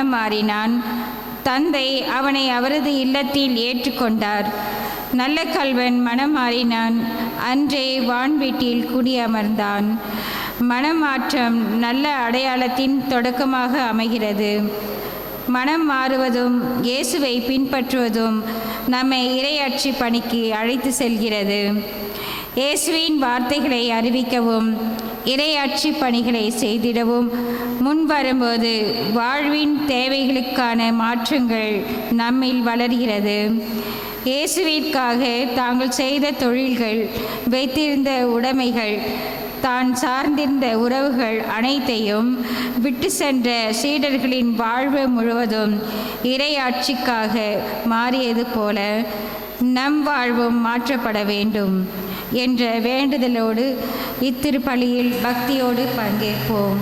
மனம் மாறினான். தந்தை அவனை அவரது இல்லத்தில் ஏற்றுக்கொண்டார். நல்ல கள்வன் மனம் மாறினான். அன்றே வான் வீட்டில் குடியமர்ந்தான். மனமாற்றம் நல்ல அடையாளத்தின் தொடக்கமாக அமைகிறது. மனம் மாறுவதும் இயேசுவை பின்பற்றுவதும் நம்மை இறையாட்சி பணிக்கு அழைத்து செல்கிறது. இயேசுவின் வார்த்தைகளை அறிவிக்கவும் இறையாட்சி பணிகளை செய்திடவும் முன்வரும்போது வாழ்வின் தேவைகளுக்கான மாற்றங்கள் நம்மில் வளர்கிறது. இயேசுவிற்காக தாங்கள் செய்த தொழில்கள், வைத்திருந்த உடைமைகள், தான் சார்ந்திருந்த உறவுகள் அனைத்தையும் விட்டு சென்ற சீடர்களின் வாழ்வு முழுவதும் இறையாட்சிக்காக மாறியது போல நம் வாழ்வும் மாற்றப்பட வேண்டும் என்ற வேண்டுதலோடு இத்திருப்பலியில் பக்தியோடு பங்கேற்போம்.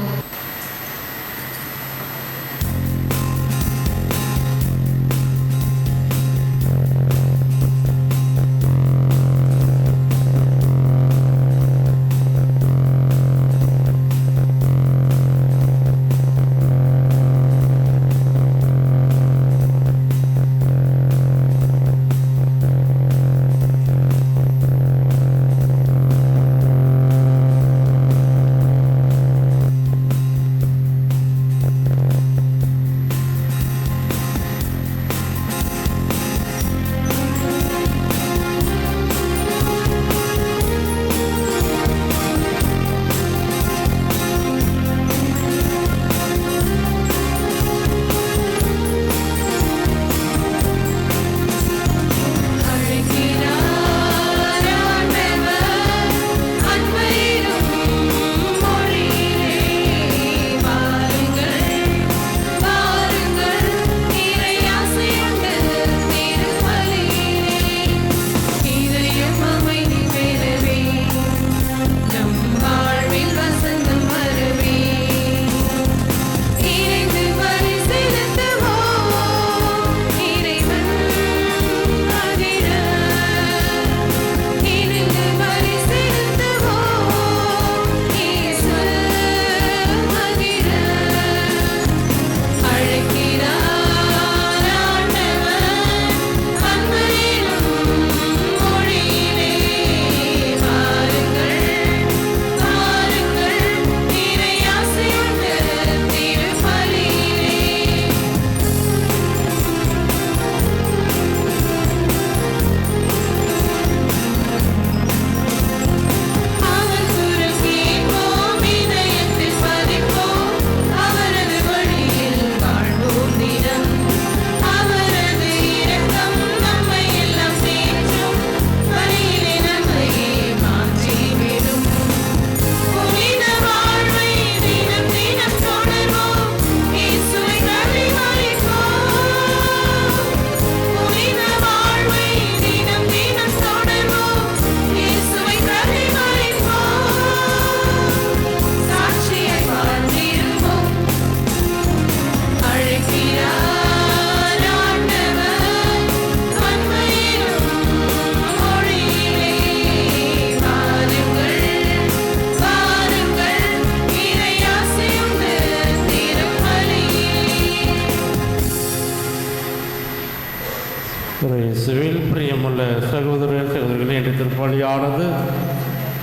இயேசுவில் பிரியமுள்ள சகோதர சகோதரிகளே, இன்று திருப்பலியானது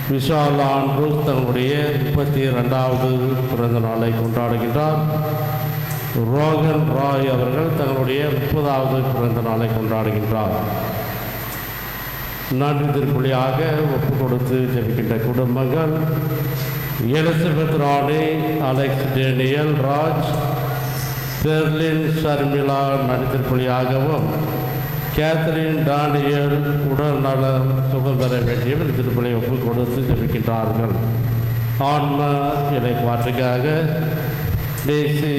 விஷால் ஆண்ட்ரூஸ் தன்னுடைய 32வது பிறந்த நாளை கொண்டாடுகின்றார். ரோகன் ராய் அவர்கள் தங்களுடைய 30வது பிறந்த நாளை கொண்டாடுகின்றார். நன்றி திருப்பலியாக ஒப்பு கொடுத்து ஜெபிக்கின்ற குடும்பங்கள் Elizabeth Rani, Alex Daniel Raj, Berlin Sharmila நடித்திருப்பலியாகவும், கேத்ரின் டானியல் உடல் நலம் சுகம் பெற வேண்டியவர் திருப்பலி ஒப்பு கொடுத்து ஜெபிக்கின்றார்கள். ஆன்ம இலைப்பாற்றுக்காக டேசி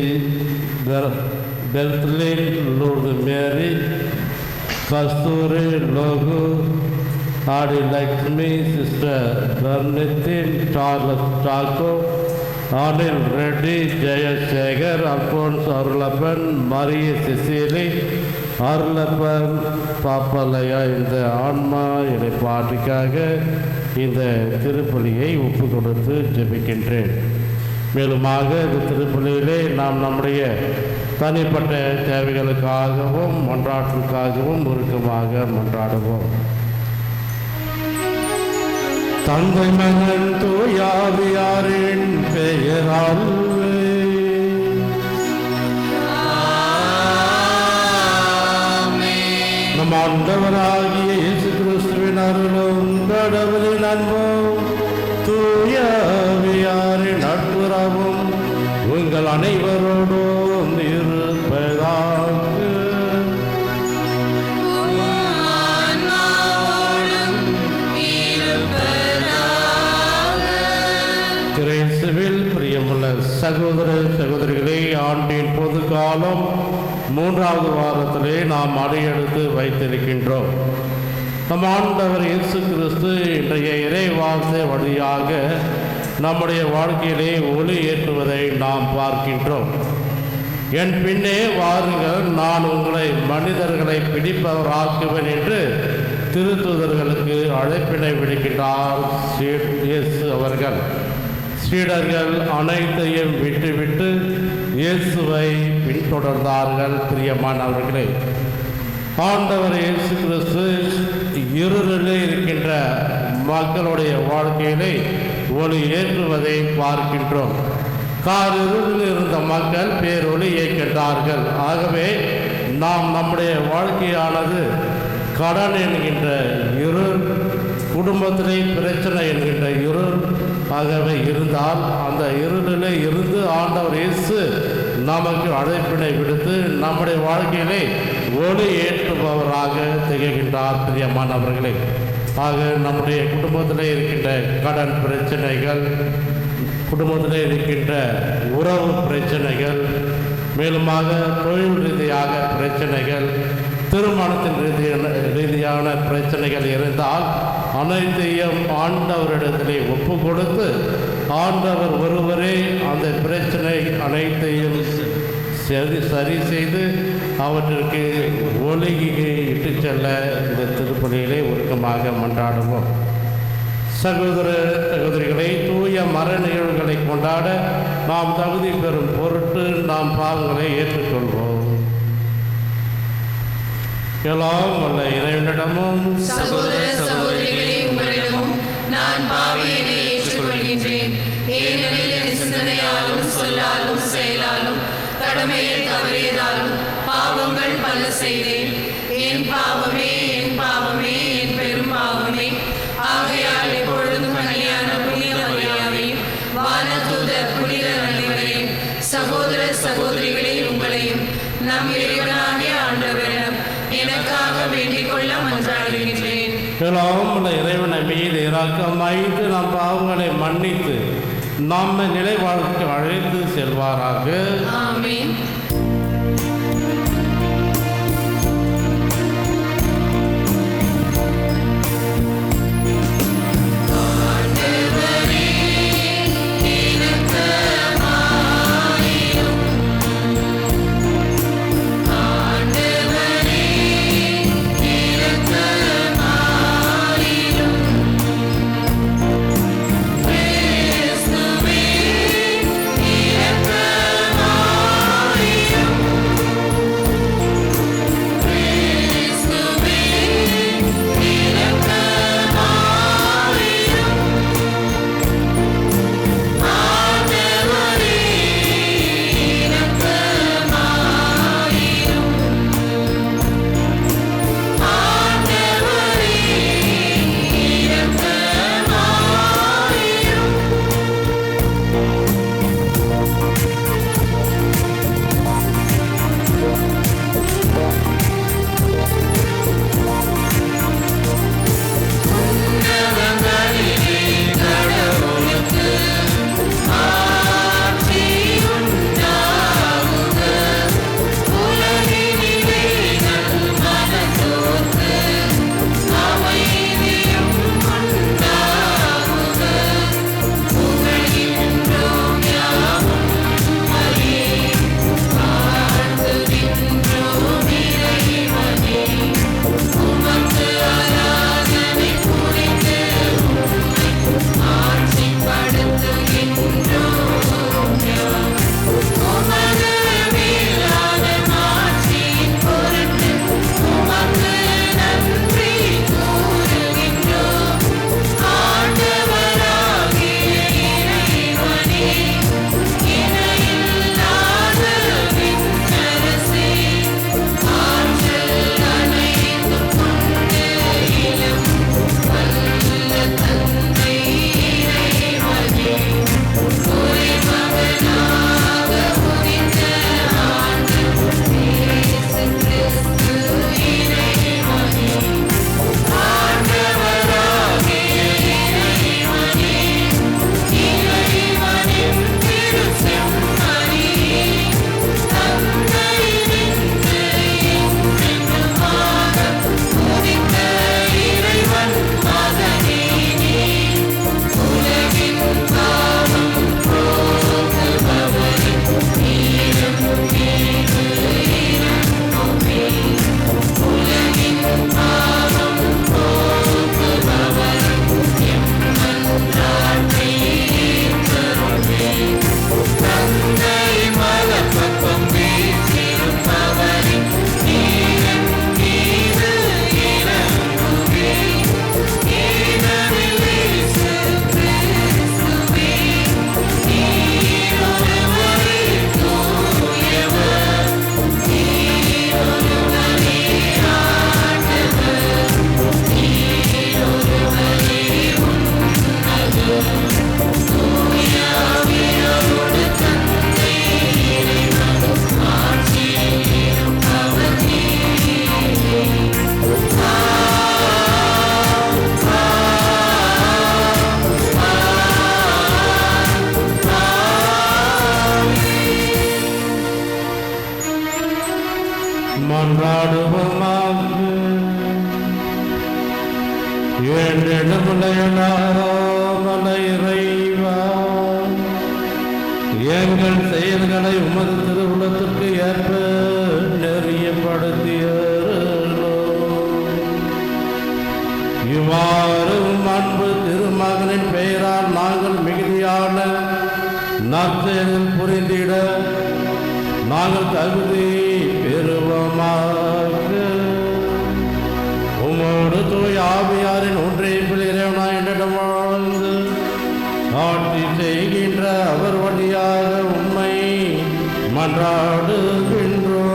பெர்த்லின் லூர்து மேரி, கஸ்தூரி லோகு, ஆடி லக்ஷ்மி, சிஸ்டர் பர்னித்தின், சார்லஸ் டாக்கோ, ஆனில் ரெட்டி, ஜெயசேகர், அல்போன்ஸ் அருளப்பன், மரிய சிசிலி, அருளப்பன் பாப்பலையா இந்த ஆன்மா இணைப்பாட்டுக்காக இந்த திருப்பலியை ஒப்பு கொடுத்து ஜெபிக்கின்றேன். மேலுமாக இந்த திருப்பலியிலே நாம் நம்முடைய தனிப்பட்ட தேவைகளுக்காகவும் மன்றாட்டுக்காகவும் உருக்கமாக மன்றாடுவோம். தந்தை மகன் தூயாவியாரின் பெயரால் நம் ஆண்டவராகிய இயேசு கிறிஸ்துவின் அருளும் கடவுளின் அன்பும் தூயாவியாரின் நட்புறவும் உங்கள் அனைவரோடும் இருப்பதாக. கிறிஸ்துவில் பிரியமுள்ள சகோதர சகோதரிகளே, ஆண்டின் பொது காலம் 3வது வாரத்திலே நாம் அடியெடுத்து வைத்திருக்கின்றோம். நம் ஆண்டவர் இயேசு கிறிஸ்து இன்றைய இறை வார்த்தை வழியாக நம்முடைய வாழ்க்கையிலே ஒளி ஏற்றுவதை நாம் பார்க்கின்றோம். என் பின்னே வாருங்கள், நான் உங்களை மனிதர்களை பிடிப்பவராக்குவேன் என்று திருத்தூதர்களுக்கு அழைப்பினை விடுக்கின்றார் இயேசு அவர்கள். சீடர்கள் அனைத்தையும் விட்டுவிட்டு இயேசுவை பின்தொடர்ந்தார்கள். பிரியமானவர்களே, ஆண்டவர் இயேசு கிறிஸ்து இருளிலே இருக்கின்ற மக்களுடைய வாழ்க்கையிலே ஒளி ஏற்றுவதை பார்க்கின்றோம். காரிருளில் இருந்த மக்கள் பேரொளியை கண்டார்கள். ஆகவே நாம் நம்முடைய வாழ்க்கையானது கடன் என்கின்ற இருள், குடும்பத்திலே பிரச்சனை என்கின்ற இருள் ஆகவே இருந்தால் அந்த இருளிலே இருந்து ஆண்டவர் இயேசு நமக்கு அழைப்பினை விடுத்து நம்முடைய வாழ்க்கையிலே ஒளி ஏற்றுபவராக திகழ்கின்றார். பிரியமானவர்களே, ஆக நம்முடைய குடும்பத்திலே இருக்கின்ற கடன் பிரச்சனைகள், குடும்பத்திலே இருக்கின்ற உறவு பிரச்சனைகள், மேலுமாக தொழில் ரீதியாக பிரச்சனைகள், திருமணத்தின் ரீதியான பிரச்சனைகள் இருந்தால் அனைத்தையும் ஆண்டவரிடத்திலே ஒப்பு கொடுத்து ஆண்டவர் ஒருவரே அந்த பிரச்சனை அனைத்தையும் சரி செய்து அவற்றிற்கு ஒளியை இட்டு செல்ல இந்த திருப்பலியிலே உருக்கமாக மன்றாடுவோம். சகோதர சகோதரிகளை, தூய மர நிகழ்வுகளை கொண்டாட நாம் தகுதி பெறும் பொருட்டு நாம் பாவங்களை ஏற்றுக்கொள்வோம். எல்லாம் வல்ல இறைவனிடமும் சகோதர சகோதரிகளே, உங்களிடமும் நான் பாவியனை ஏற்றுக்கொள்கின்றேன். ஏனெனில் என் சிந்தனையாலும் சொல்லாலும் செயலாலும் கடமையில் தவறியதாலும் பாவங்கள் பல செய்தேன். என் பாவமே, என் பாவமே, என் பெரும் பாவமே. ஆகையால் எப்பொழுதும் கல்யாண புனித மரியாதையும் வானதூதர் புனித அனைவரையும் சகோதர சகோதரிகளே உங்களையும் நம் இறைவனாகிய ஆண்டவரிடம் எனக்காக வேண்டிக் கொள்ள மன்றாடுகின்றேன். இறைவனை மீது இரக்கமாய்த்து நம் பாவங்களை மன்னித்து நம்மை நிலை வாழ்க்கை அழைத்து செல்வாராக. ஆமென். Cristo, என்றுமுள்ள இறைவா, எங்கள் செயல்களை உமது திருவுளத்திற்கு ஏற்ப நெறியப்படுத்தியோ. இவ்வாறு அன்பு திருமகனின் பெயரால் நாங்கள் மிகுதியான நற்செயலில் புரிந்திட நாங்கள் தகுதி பெறுவோமாக. உமோடு தூய் ஆவியாரின் ஒன்றைப்பில் இறைவனாய் என்னிடம் வாழ்ந்து ஆட்சி செய்கின்ற அவர் வழியாக உம்மை மன்றாடுகின்றோம்.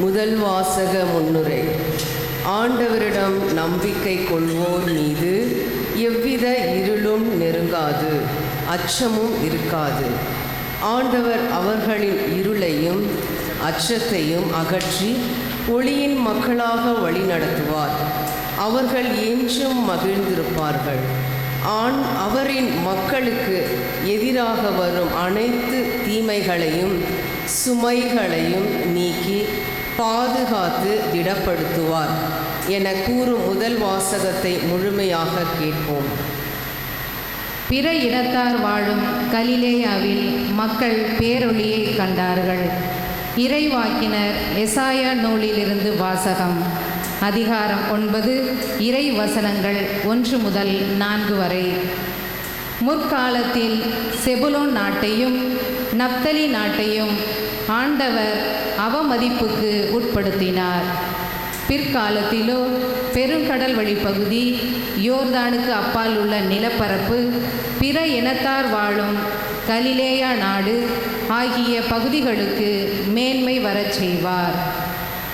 முதல் வாசக முன்னுரை. ஆண்டவரிடம் நம்பிக்கை கொள்வோர் மீது எவ்வித இருளும் நெருங்காது, அச்சமும் இருக்காது. ஆண்டவர் அவர்களின் இருளையும் அச்சத்தையும் அகற்றி ஒளியின் மக்களாக வழிநடத்துவார். அவர்கள் என்றும் மகிழ்ந்திருப்பார்கள். அவரின் மக்களுக்கு எதிராக வரும் அனைத்து தீமைகளையும் சுமைகளையும் நீக்கி பாதுகாத்து திடப்படுத்துவார் என கூறும் முதல் வாசகத்தை முழுமையாக கேட்போம். பிற இனத்தார் வாழும் கலிலேயாவில் மக்கள் பேரொளியை கண்டார்கள். இறைவாக்கினர் எசாயா நூலிலிருந்து வாசகம். அதிகாரம் 9, இறை வசனங்கள் 1 முதல் 4 வரை. முற்காலத்தில் செபுலோன் நாட்டையும் நப்தலி நாட்டையும் ஆண்டவர் அவமதிப்புக்கு உட்படுத்தினார். பிற்காலத்திலோ பெருங்கடல் வழிப்பகுதி, யோர்தானுக்கு அப்பால் உள்ள நிலப்பரப்பு, பிற இனத்தார் வாழும் கலிலேயா நாடு ஆகிய பகுதிகளுக்கு மேன்மை வரச் செய்வார்.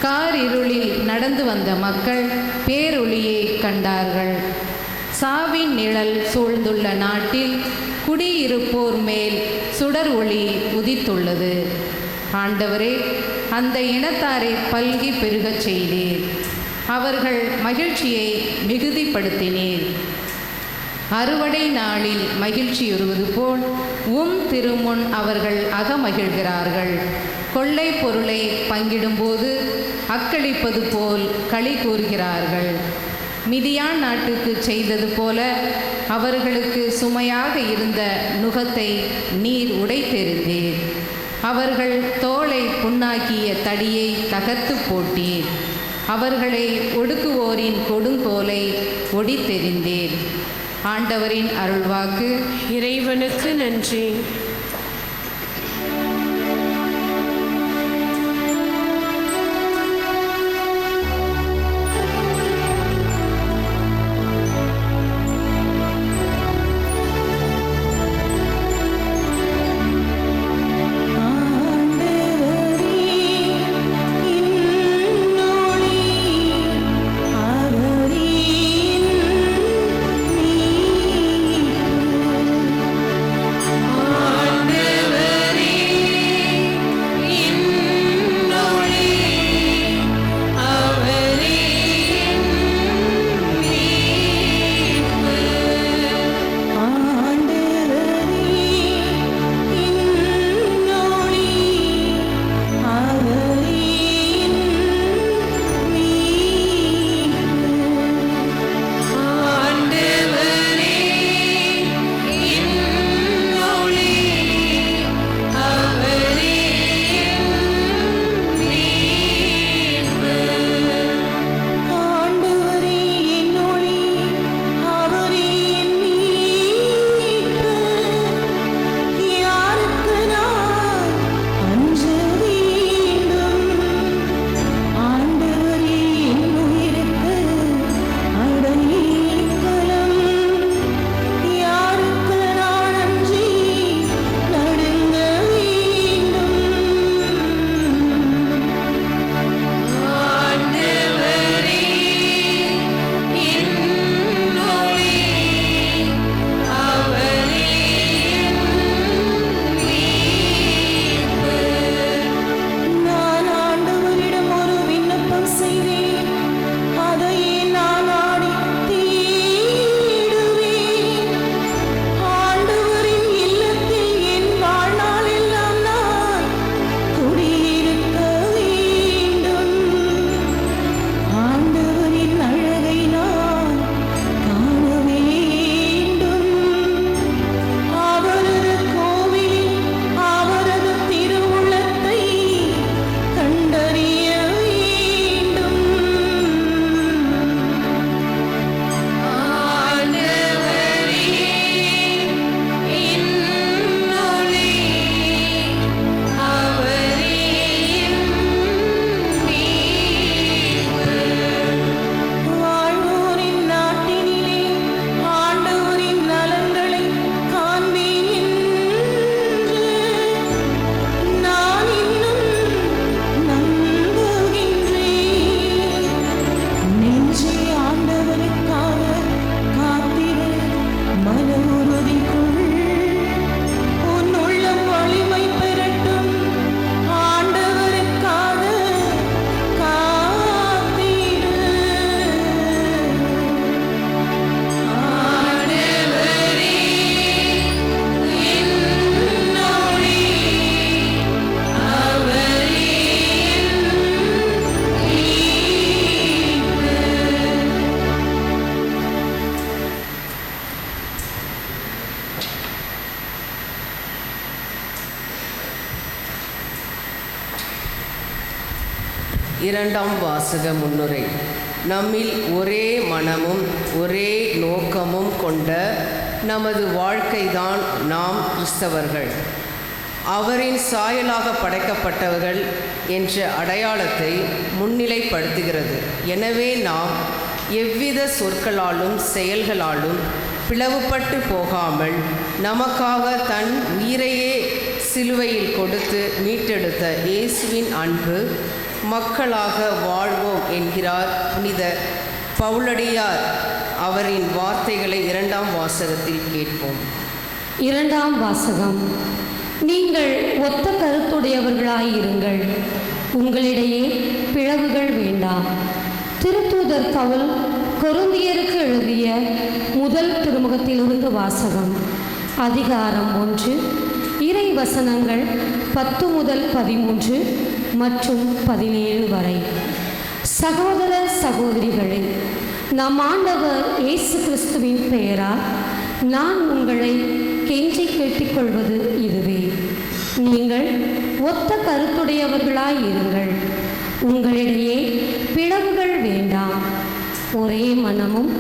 காரிருளில் நடந்து வந்த மக்கள் பேரொளியை கண்டார்கள். சாவின் நிழல் சூழ்ந்துள்ள நாட்டில் குடியிருப்போர் மேல் சுடர் ஒளி உதித்துள்ளது. ஆண்டவரே, அந்த இனத்தாரை பல்கி பெருகச் செய்தீர். அவர்கள் மகிழ்ச்சியை மிகுதிப்படுத்தினீர். அறுவடை நாளில் மகிழ்ச்சியுறுவது போல் திருமுன் அவர்கள் அகமகிழ்கிறார்கள். கொள்ளை பொருளை பங்கிடும்போது அக்களிப்பது போல் களி கூறுகிறார்கள். மிதியான் நாட்டுக்கு செய்தது போல அவர்களுக்கு சுமையாக இருந்த நுகத்தை நீர் உடைத்தெறிந்தீர். அவர்கள் தோலை புண்ணாக்கிய தடியை தகர்த்து போட்டீர். அவர்களை ஒடுக்குவோரின் கொடுங்கோலை ஒடித்தெறிந்தீர். ஆண்டவரின் அருள்வாக்கு. இறைவனுக்கு நன்றி. ஆண்டவரே இரண்டாம் வாசக முன்னுரை. நம்மில் ஒரே மனமும் ஒரே நோக்கமும் கொண்ட நமது வாழ்க்கைதான் நாம் கிறிஸ்தவர்கள். அவரின் சாயலாக படைக்கப்பட்டவர்கள் என்ற அடையாளத்தை முன்னிலைப்படுத்துகிறது. எனவே நாம் எவ்வித சொற்களாலும் செயல்களாலும் பிளவுபட்டு போகாமல் நமக்காக தன் உயிரையே சிலுவையில் கொடுத்து மீட்டெடுத்த இயேசுவின் அன்பு மக்களாக வாழ்வோம் என்கிறார் புனித பவுலடியார். அவரின் வார்த்தைகளை இரண்டாம் வாசகத்தில் கேட்போம். இரண்டாம் வாசகம். நீங்கள் ஒத்த கருத்துடையவர்களாயிருங்கள், உங்களிடையே பிளவுகள் வேண்டாம். திருத்தூதர் பவுல் கொரிந்தியருக்கு எழுதிய முதல் திருமுகத்திலிருந்து வாசகம். அதிகாரம் 1, இறை வசனங்கள் 10 முதல் 13 மற்றும் 17 வரை. சகோதர சகோதரிகளே, நம் ஆண்டவர் இயேசு கிறிஸ்துவின் பெயரால் நான் உங்களை கெஞ்சி கேட்டுக்கொள்வது இதுவே. நீங்கள் ஒத்த கருத்துடையவர்களாயிருங்கள், உங்களிடையே பிளவுகள் வேண்டாம். ஒரே மனமும்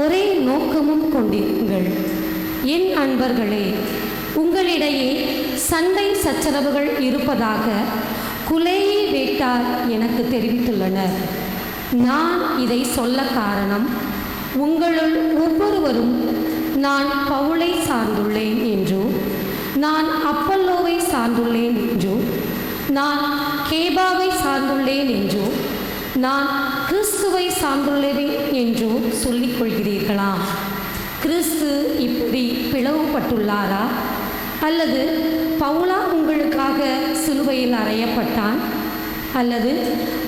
ஒரே நோக்கமும் கொண்டிருங்கள். என் அன்பர்களே, உங்களிடையே சண்டை சச்சரவுகள் இருப்பதாக குலேயி வேட்டார் எனக்கு தெரிவித்துள்ளனர். நான் இதை சொல்ல காரணம், உங்களுள் ஒவ்வொருவரும் நான் பவுலை சார்ந்துள்ளேன் என்றோ, நான் அப்பல்லோவை சார்ந்துள்ளேன் என்றோ, நான் கேபாவை சார்ந்துள்ளேன் என்றோ, நான் கிறிஸ்துவை சார்ந்துள்ளேன் என்றோ சொல்லிக் கொள்கிறீர்களாம். கிறிஸ்து இப்படி பிளவுபட்டுள்ளாரா? அல்லது பவுலா உங்களுக்காக சிலுவையில் அறையப்பட்டான்? அல்லது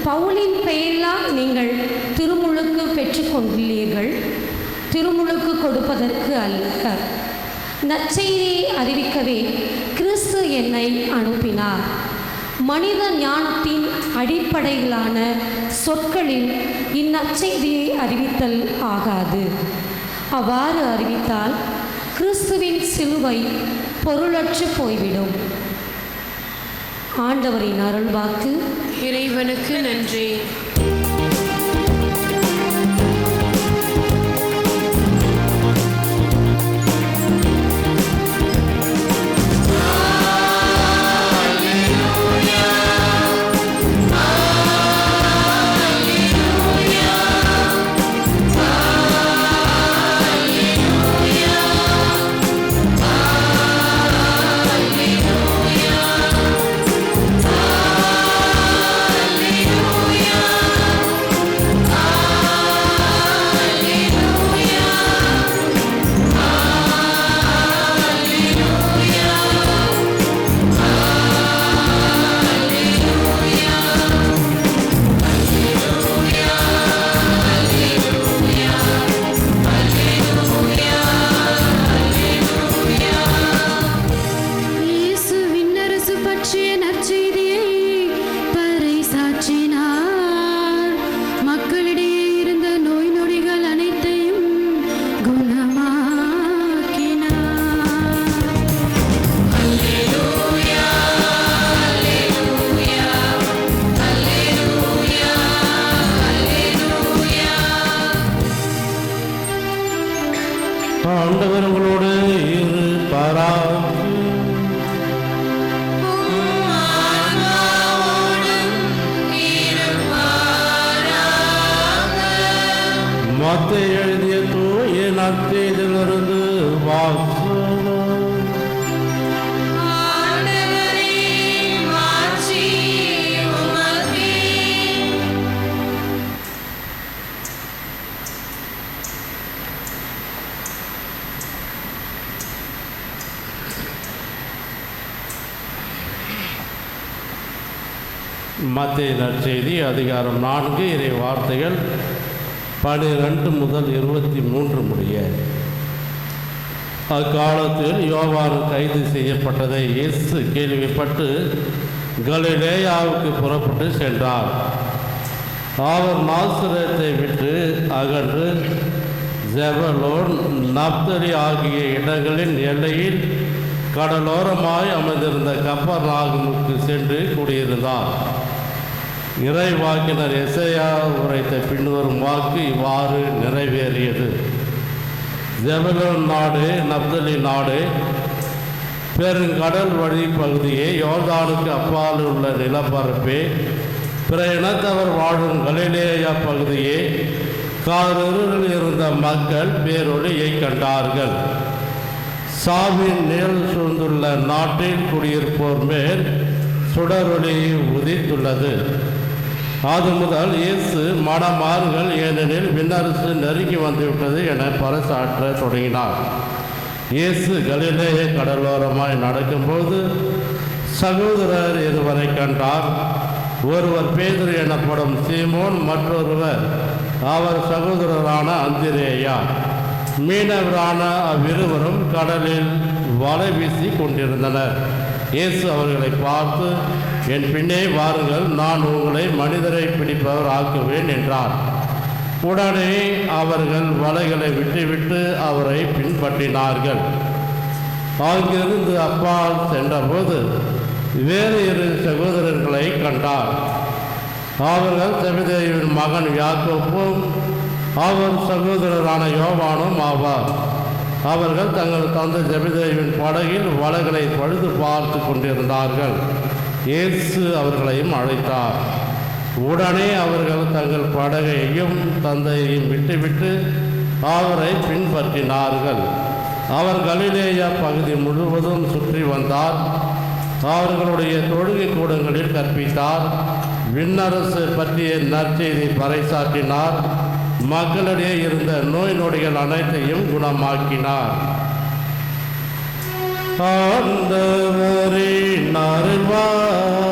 பவுலின் பெயரிலால் நீங்கள் திருமுழுக்கு பெற்றுக்கொண்டுள்ளீர்கள்? திருமுழுக்கு கொடுப்பதற்கு அல்ல, நற்செய்தியை அறிவிக்கவே கிறிஸ்து என்னை அனுப்பினார். மனித ஞானத்தின் அடிப்படையிலான சொற்களில் இந்நற்செய்தியை அறிவித்தல் ஆகாது. அவ்வாறு அறிவித்தால் கிறிஸ்துவின் சிலுவை பொருளற்று போய்விடும். ஆண்டவரின் அருள்வாக்கு. இறைவனுக்கு நன்றி. ஆண்டவர் உங்களோடு இருப்பாராக. மத்தேயு எழுதிய தூய நற்செய்தியிலிருந்து வாசகம். மத்தேயு நற்செய்தி அதிகாரம் 4 இறை வார்த்தைகள் 12 முதல் 23 முடிய. அக்காலத்தில் யோவான் கைது செய்யப்பட்டதை இயேசு கேள்விப்பட்டு கலிலேயாவுக்கு புறப்பட்டு சென்றார். அவர் நாசரேத்தை விட்டு அகன்று ஜெபலோன், நப்தலி ஆகிய இடங்களின் எல்லையில் கடலோரமாய் அமைந்திருந்த கப்பர்நாகுமுக்கு சென்று குடியிருந்தார். இறைவாக்கினர் எசையா உரைத்த பின்வரும் வாக்கு இவ்வாறு நிறைவேறியது. ஜெபலோன் நாடு, நப்தலி நாடு, பெருங்கடல் வழி பகுதியே, யோர்தானுக்கு அப்பால் உள்ள நிலப்பரப்பே, பிற இனத்தவர் வாழும் கலிலேயா பகுதியே, காரிருளில் இருந்த மக்கள் பேரொளியை கண்டார்கள். சாவின் நிழல் சூழ்ந்துள்ள நாட்டில் குடியிருப்போர் மேல் சுடரொளி உதித்துள்ளது. அது முதல் இயேசு மனமாறுகள், ஏனெனில் விண்ணரசு நெருங்கி வந்துவிட்டது என பறைசாற்ற தொடங்கினார். இயேசு கலிலேய கடலோரமாய் நடக்கும்போது சகோதரர் இருவரை கண்டார். ஒருவர் பேதுரு எனப்படும் சீமோன், மற்றொருவர் அவர் சகோதரரான அந்திரேயா. மீனவரான அவ்விருவரும் கடலில் வலை வீசி கொண்டிருந்தனர். இயேசு அவர்களை பார்த்து, என் பின்னே வாருங்கள், நான் உங்களை மனிதரை பிடிப்பவர் ஆக்குவேன் என்றார். உடனே அவர்கள் வலைகளை விட்டுவிட்டு அவரை பின்பற்றினார்கள். அங்கிருந்து அப்பால் சென்றபோது வேறு இரு சகோதரர்களை கண்டார். அவர்கள் செபதேயுவின் மகன் யாக்கோப்பும் அவர் சகோதரரான யோவானும் ஆவார். அவர்கள் தங்கள் தந்தை செபதேயுவின் படகில் வலைகளை பழுது பார்த்து கொண்டிருந்தார்கள். இயேசு அவர்களையும் அழைத்தார். உடனே அவர்கள் தங்கள் படகையும் தந்தையையும் விட்டுவிட்டு அவரை பின்பற்றினார்கள். அவர் கலிலேயா பகுதி முழுவதும் சுற்றி வந்தார். அவர்களுடைய தொழுகை கூடங்களில் கற்பித்தார். விண்ணரசு பற்றிய நற்செய்தி பறைசாற்றினார். மக்களிடையே இருந்த நோய் நொடிகள் அனைத்தையும் குணமாக்கினார். ஆண்டவரின் அருள்வாக்கு.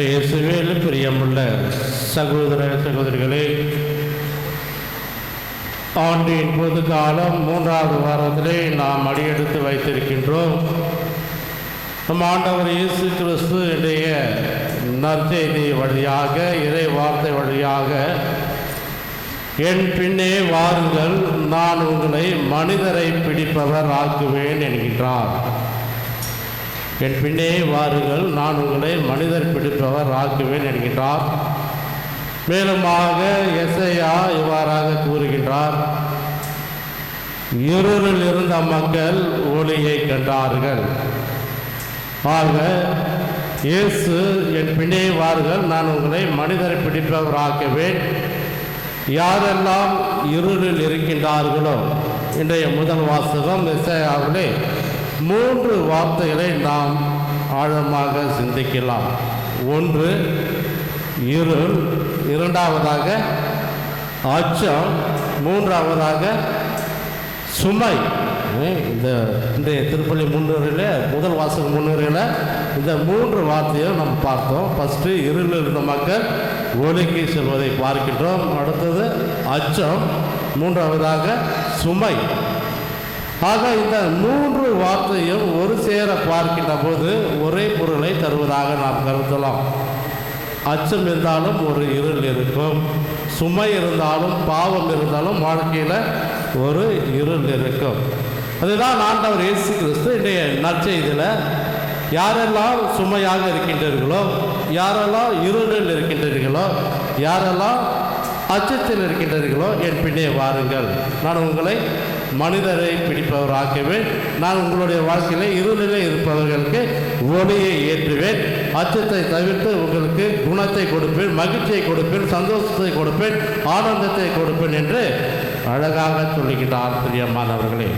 இயேசுவில் பிரியமுள்ள சகோதர சகோதரிகளே, ஆண்டின் பொது காலம் 3வது வாரத்திலே நாம் அடியெடுத்து வைத்திருக்கின்றோம். நம் ஆண்டவர் இயேசு கிறிஸ்து இன்றைய நற்செய்தி வழியாக, இறை வார்த்தை வழியாக, என் பின்னே வாருங்கள், நான் உங்களை மனிதரை பிடிப்பவர் ஆக்குவேன் என்கின்றார். என் பின்னே வாருங்கள், நான் உங்களை மனிதர் பிடிப்பவர் ஆக்குவேன் என்கின்றார். மேலுமாக எசையா இவ்வாறாக கூறுகின்றார், இருளில் இருந்த மக்கள் ஒளியை கண்டார்கள். ஆக இயேசு என் பின்னே வாருங்கள், நான் உங்களை மனிதரை பிடிப்பவர் ஆக்குவேன். யாரெல்லாம் இருளில் இருக்கின்றார்களோ, இன்றைய முதல் வாசகம் எசையாவிலே 3 வார்த்தைகளை நாம் ஆழமாக சிந்திக்கலாம். ஒன்று இருள், இரண்டாவதாக அச்சம், மூன்றாவதாக சுமை. இன்றைய திருப்பள்ளி முன்னுரையில், முதல் வாசகம் முன்னுரையில் இந்த 3 வார்த்தையும் நம்ம பார்த்தோம். ஃபஸ்ட்டு இருளில் இருந்த மக்கள் ஒளிக்கு செல்வதை பார்க்கின்றோம். அடுத்தது அச்சம், மூன்றாவதாக சுமை. ஆக இந்த 3 வார்த்தையும் ஒரு சேர பார்க்கின்ற போது ஒரே பொருளை தருவதாக நாம் கருதலாம். அச்சம் இருந்தாலும் ஒரு இருள் இருக்கும், சுமை இருந்தாலும் பாவம் இருந்தாலும் வாழ்க்கையில் ஒரு இருள் இருக்கும். அதுதான் ஆண்டவர் இயேசு கிறிஸ்து இன்றைய நற்செய்தியில் யாரெல்லாம் சுமையாக இருக்கின்றீர்களோ, யாரெல்லாம் இருளில் இருக்கின்றீர்களோ, யாரெல்லாம் அச்சத்தில் இருக்கின்றீர்களோ, என் பின்னே வாருங்கள், நான் உங்களை மனிதரை பிடிப்பவர் ஆக்குவேன். நான் உங்களுடைய வாழ்க்கையிலே இருளிலே இருப்பவர்களுக்கு ஒளியை ஏற்றுவேன். அச்சத்தை தவிர்த்து உங்களுக்கு குணத்தை கொடுப்பேன், மகிழ்ச்சியை கொடுப்பேன், சந்தோஷத்தை கொடுப்பேன், ஆனந்தத்தை கொடுப்பேன் என்று அழகாக சொல்லுகின்றார். பிரியமானவர்களே,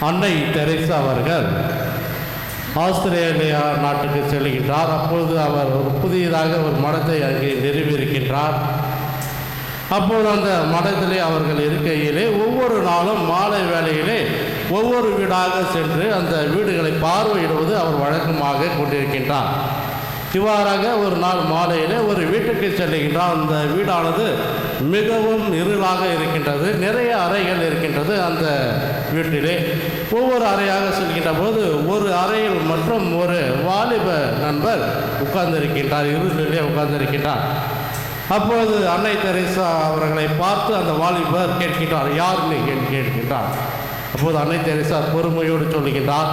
அன்னை தெரேசா அவர்கள் ஆஸ்திரேலியா நாட்டுக்கு செல்கின்றார். அப்பொழுது அவர் புதியதாக ஒரு மடத்தை அங்கே நிறுவியிருக்கின்றார். அப்போது அந்த மடத்திலே அவர்கள் இருக்கையிலே ஒவ்வொரு நாளும் மாலை வேளையிலே ஒவ்வொரு வீடாக சென்று அந்த வீடுகளை பார்வையிடுவது அவர் வழக்கமாக கொண்டிருக்கின்றார். இவ்வாறாக ஒரு நாள் மாலையிலே ஒரு வீட்டுக்கு செல்லுகின்றார். அந்த வீடானது மிகவும் இருளாக இருக்கின்றது. நிறைய அறைகள் இருக்கின்றது. அந்த வீட்டிலே ஒவ்வொரு அறையாக செல்கின்ற போது ஒரு அறையில் மற்றும் ஒரு வாலிப நண்பர் உட்கார்ந்திருக்கின்றார், இருளிலே உட்கார்ந்திருக்கின்றார். அப்பொழுது அன்னை தெரேசா அவர்களை பார்த்து அந்த வாலிபர் கேட்கின்றார், யார் நீ கேட்கின்றார். அப்போது அன்னை தெரேசா பொறுமையோடு சொல்லுகின்றார்,